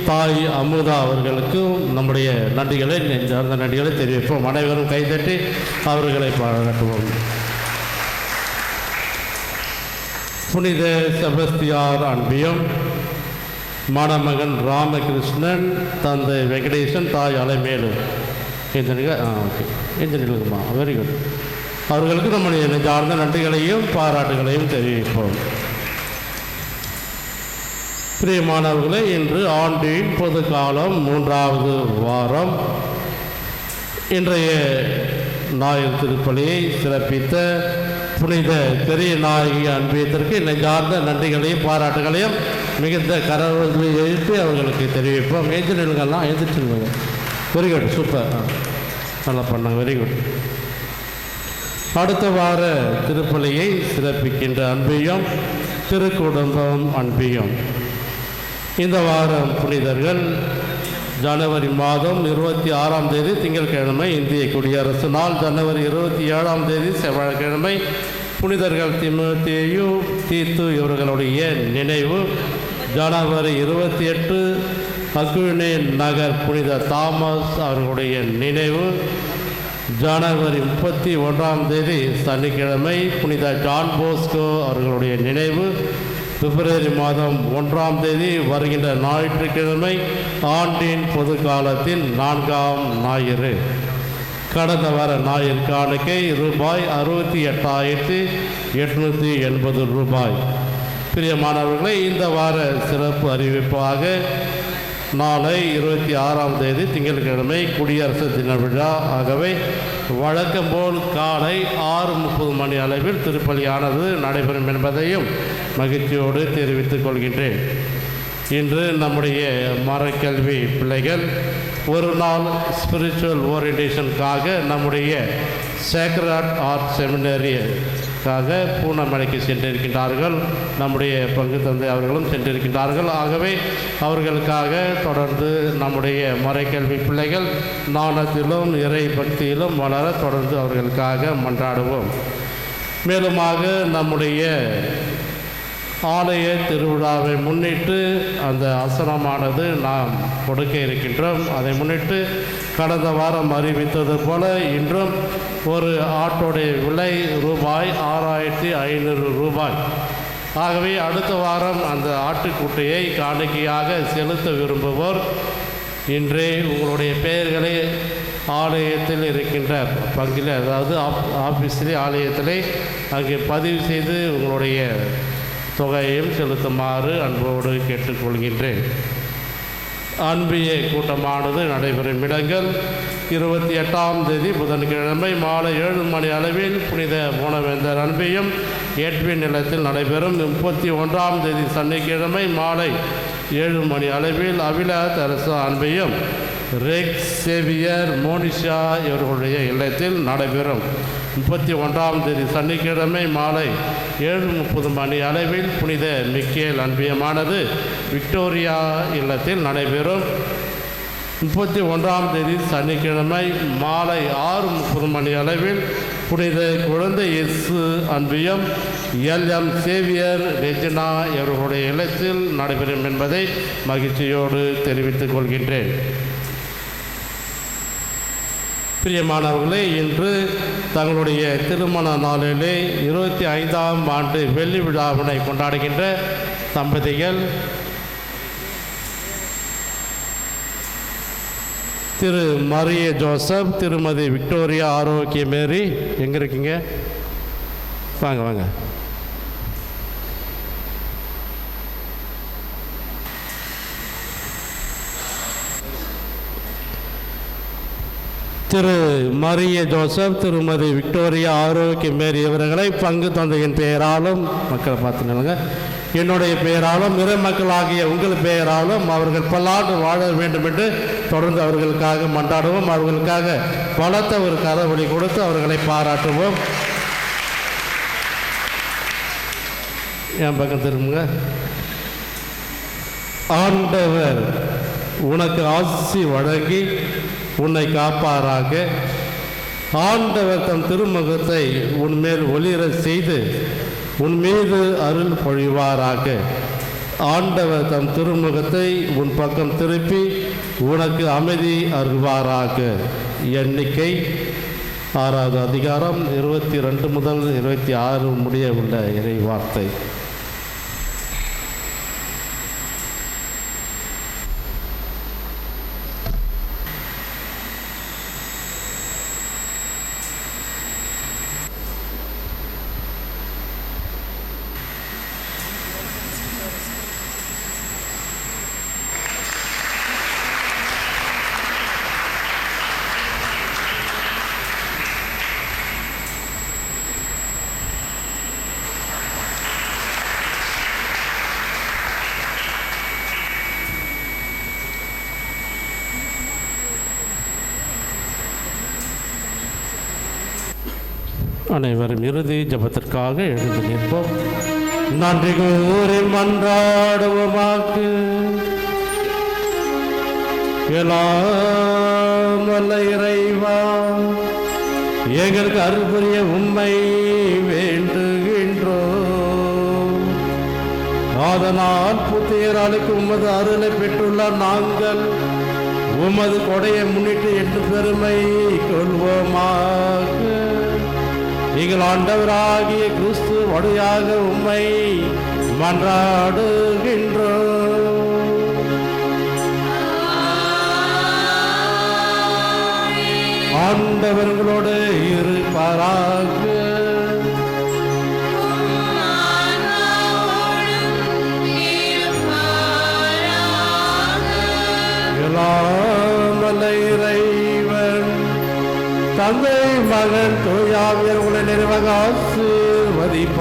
தாய் அமுதா அவர்களுக்கும் நம்முடைய நன்றிகளை நெஞ்சார்ந்த நன்றிகளை தெரிவிப்போம். அனைவரும் கைதட்டி அவர்களை பாராட்டுவோம். புனித செபஸ்தியார் அன்பியம், மணமகன் ராமகிருஷ்ணன், தந்தை வெங்கடேசன், தாய் அலைமேலு இன்ஜினியருக்குமா வெரி குட். அவர்களுக்கு நம்முடைய நெஞ்சார்ந்த நன்றிகளையும் பாராட்டுகளையும் தெரிவிப்போம். பிரியமானவர்களே, இன்று ஆண்டின் பொது காலம் 3வது வாரம். இன்றைய ஞாயிறு திருப்பலியை சிறப்பித்த புனித பெரிய நாயகி அன்பியத்திற்கு நெஞ்சார்ந்த நன்றிகளையும் பாராட்டுகளையும் மிகுந்த கரவர்களை எழுப்பி அவர்களுக்கு தெரிவிப்போம். ஏஜென்ட்கள்லாம் எழுதிட்டுருவாங்க. வெரி குட், சூப்பர், நல்லா பண்ணாங்க, வெரி குட். அடுத்த வார திருப்பலியை சிறப்பிக்கின்ற அன்பியம் திருக்குடும்பம் அன்பியம். இந்த வாரம் புனிதர்கள் ஜனவரி மாதம் 26ஆம் தேதி திங்கட்கிழமை இந்திய குடியரசு நாள், ஜனவரி 27ஆம் தேதி செவ்வாய்க்கிழமை புனிதர்கள் திமோத்தேயு, தீத்து இவர்களுடைய நினைவு, ஜனவரி 28 அக்குவினே நகர் புனித தாமஸ் அவர்களுடைய நினைவு, ஜனவரி 31ஆம் தேதி சனிக்கிழமை புனித ஜான் போஸ்கோ அவர்களுடைய நினைவு, பிப்ரவரி மாதம் 1ஆம் தேதி வருகின்ற ஞாயிற்றுக்கிழமை ஆண்டின் பொது காலத்தின் 4ஆம் ஞாயிறு. கடந்த வார ஞாயிறு காணிக்கை ரூபாய் 68,880 ரூபாய். பிரியமானவர்களை, இந்த வார சிறப்பு அறிவிப்பாக நாளை 26ஆம் தேதி திங்கட்கிழமை குடியரசு தின விழா. ஆகவே வழக்கம் போல் காலை 6:30 மணி அளவில் திருப்பலியானது நடைபெறும் என்பதையும் மகிழ்ச்சியோடு தெரிவித்துக் கொள்கின்றேன். இன்று நம்முடைய மறைக்கல்வி பிள்ளைகள் ஒரு நாள் ஸ்பிரிச்சுவல் ஓரியன்டேஷனுக்காக நம்முடைய சேக்ரட் ஆர்ட் செமினரிக்காக பூனமலைக்கு சென்றிருக்கின்றார்கள். நம்முடைய பங்கு தந்தை அவர்களும் சென்றிருக்கின்றார்கள். ஆகவே அவர்களுக்காக தொடர்ந்து நம்முடைய மறைக்கல்வி பிள்ளைகள் ஞானத்திலும் இறை பக்தியிலும் வளர தொடர்ந்து அவர்களுக்காக மன்றாடுவோம். மேலுமாக நம்முடைய ஆலய திருவிழாவை முன்னிட்டு அந்த ஆசனமானது நாம் கொடுக்க இருக்கின்றோம். அதை முன்னிட்டு கடந்த வாரம் அறிவித்தது போல இன்றும் ஒரு ஆட்டோடைய விலை ரூபாய் 6,500 ரூபாய். ஆகவே அடுத்த வாரம் அந்த ஆட்டுக்குட்டியை காணிக்கையாக செலுத்த விரும்புவோர் இன்றே உங்களுடைய பெயர்களை ஆலயத்தில் இருக்கின்ற பங்கில், அதாவது ஆஃபீஸிலே ஆலயத்திலே அங்கே பதிவு செய்து உங்களுடைய தொகையையும் செலுத்துமாறு அன்போடு கேட்டுக்கொள்கின்றேன். அன்பிய கூட்டமானது நடைபெறும் இடங்கள் 28ஆம் தேதி புதன்கிழமை மாலை 7 மணி அளவில் புனித போனவேந்தர் அன்பியம் ஏட்வின் நிலத்தில் நடைபெறும். 31ஆம் தேதி சனிக்கிழமை மாலை 7 மணி அளவில் அவிலா தெரசா அன்பையும் ரெக்ஸ் சேவியர் மோனிஷா இவர்களுடைய இல்லத்தில் நடைபெறும். 31ஆம் தேதி சனிக்கிழமை மாலை 7:30 மணி அளவில் புனித மிக்கேல் அன்பியமானது விக்டோரியா இல்லத்தில் நடைபெறும். 31ஆம் தேதி சனிக்கிழமை மாலை 6:30 மணி அளவில் புனித குழந்தை இயேசு அன்பியம் LM சேவியர் ரெஜினா இவர்களுடைய இல்லத்தில் நடைபெறும் என்பதை மகிழ்ச்சியோடு தெரிவித்துக் கொள்கின்றேன். பிரியமானவர்களே, இன்று தங்களுடைய திருமண நாளிலே 25ஆம் ஆண்டு வெள்ளி விழாவினை கொண்டாடுகின்ற தம்பதிகள் திரு மரிய ஜோசப், திருமதி விக்டோரியா ஆரோக்கிய மேரி. எங்கே இருக்கீங்க? வாங்க வாங்க. திரு மரிய ஜோசப், திருமதி விக்டோரியா ஆரோக்கிய மேரி இவர்களை பங்கு தந்தையின் பெயராலும், மக்களை பார்த்துங்க, என்னுடைய பெயராலும் இறை மக்களாகிய உங்கள் பெயராலும் அவர்கள் பல்லாண்டு வாழ வேண்டும் என்று தொடர்ந்து அவர்களுக்காக மன்றாடுவோம். அவர்களுக்காக பலத்த ஒரு கரவொலி கொடுத்து அவர்களை பாராட்டுவோம். என் பக்கம் திரும்புங்க. ஆண்டவர் உனக்கு ஆசி வழங்கி உன்னை காப்பாராக. ஆண்டவர் தம் திருமுகத்தை உன்மேல் ஒளிர செய்து உன் மீது அருள் பொழிவாராக. ஆண்டவர் தம் திருமுகத்தை உன் பக்கம் திருப்பி உனக்கு அமைதி அருள்வாராக. எண்ணிக்கை 6வது அதிகாரம் 22 முதல் 26 முடிய உள்ள இறை வார்த்தை. அனைவரும் இறுதி ஜபத்திற்காக எழுந்து நிற்போம். நன்றி கூறி மன்றாடுவோமாக்கு. எல்லாம் வல்ல இறைவா, எங்களுக்கு அருள் புரிய உம்மை வேண்டுகின்றோம். அதனால் புத்தியராளுக்கு உமது அருளை பெற்றுள்ள நாங்கள் உமது கொடையை முன்னிட்டு என்று பெருமை கொள்வோமாக. எங்கள் ஆண்டவராகிய கிறிஸ்து வழியாக உம்மை மன்றாடுகின்றோம். ஆண்டவர்களோடு இருப்பாராக. எல்லாம் வல்ல இறைவன் தந்தை மகன் தூயாவியர் உங்களை நிறைவாக ஆசீர்வதிப்பாராக.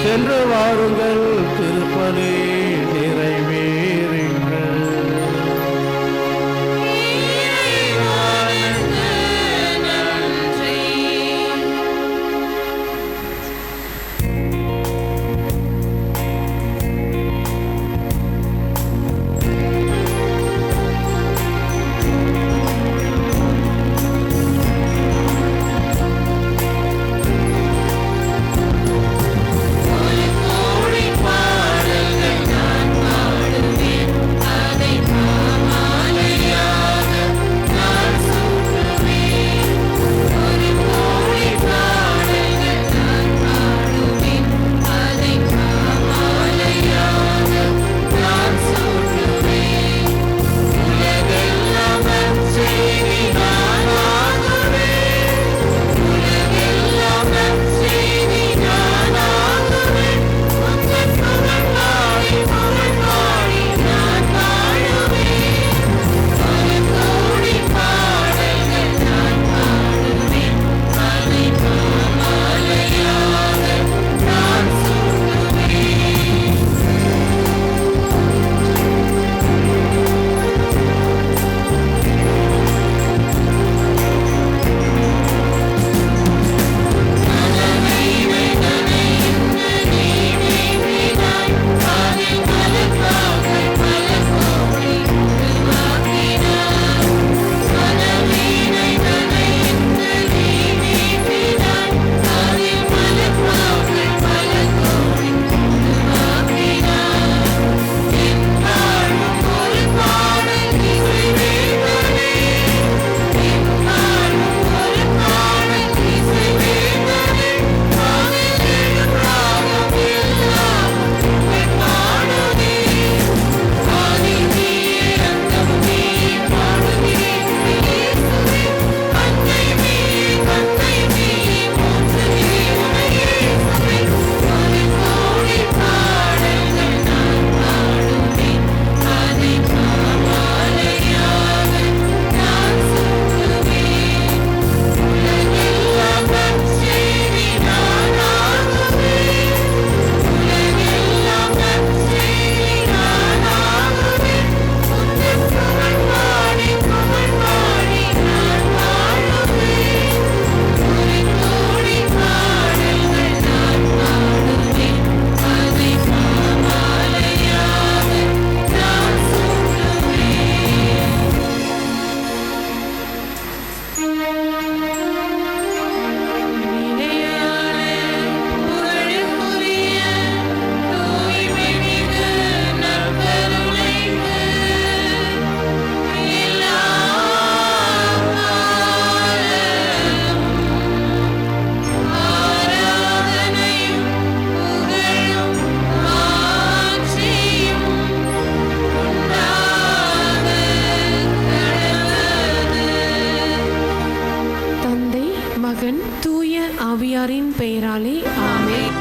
சென்று வாருங்கள், திருப்பலி நிறைவேறுங்கள். பாடல்கள் மகன் தூய ஆவியாரின் பெயராலே ஆமென்.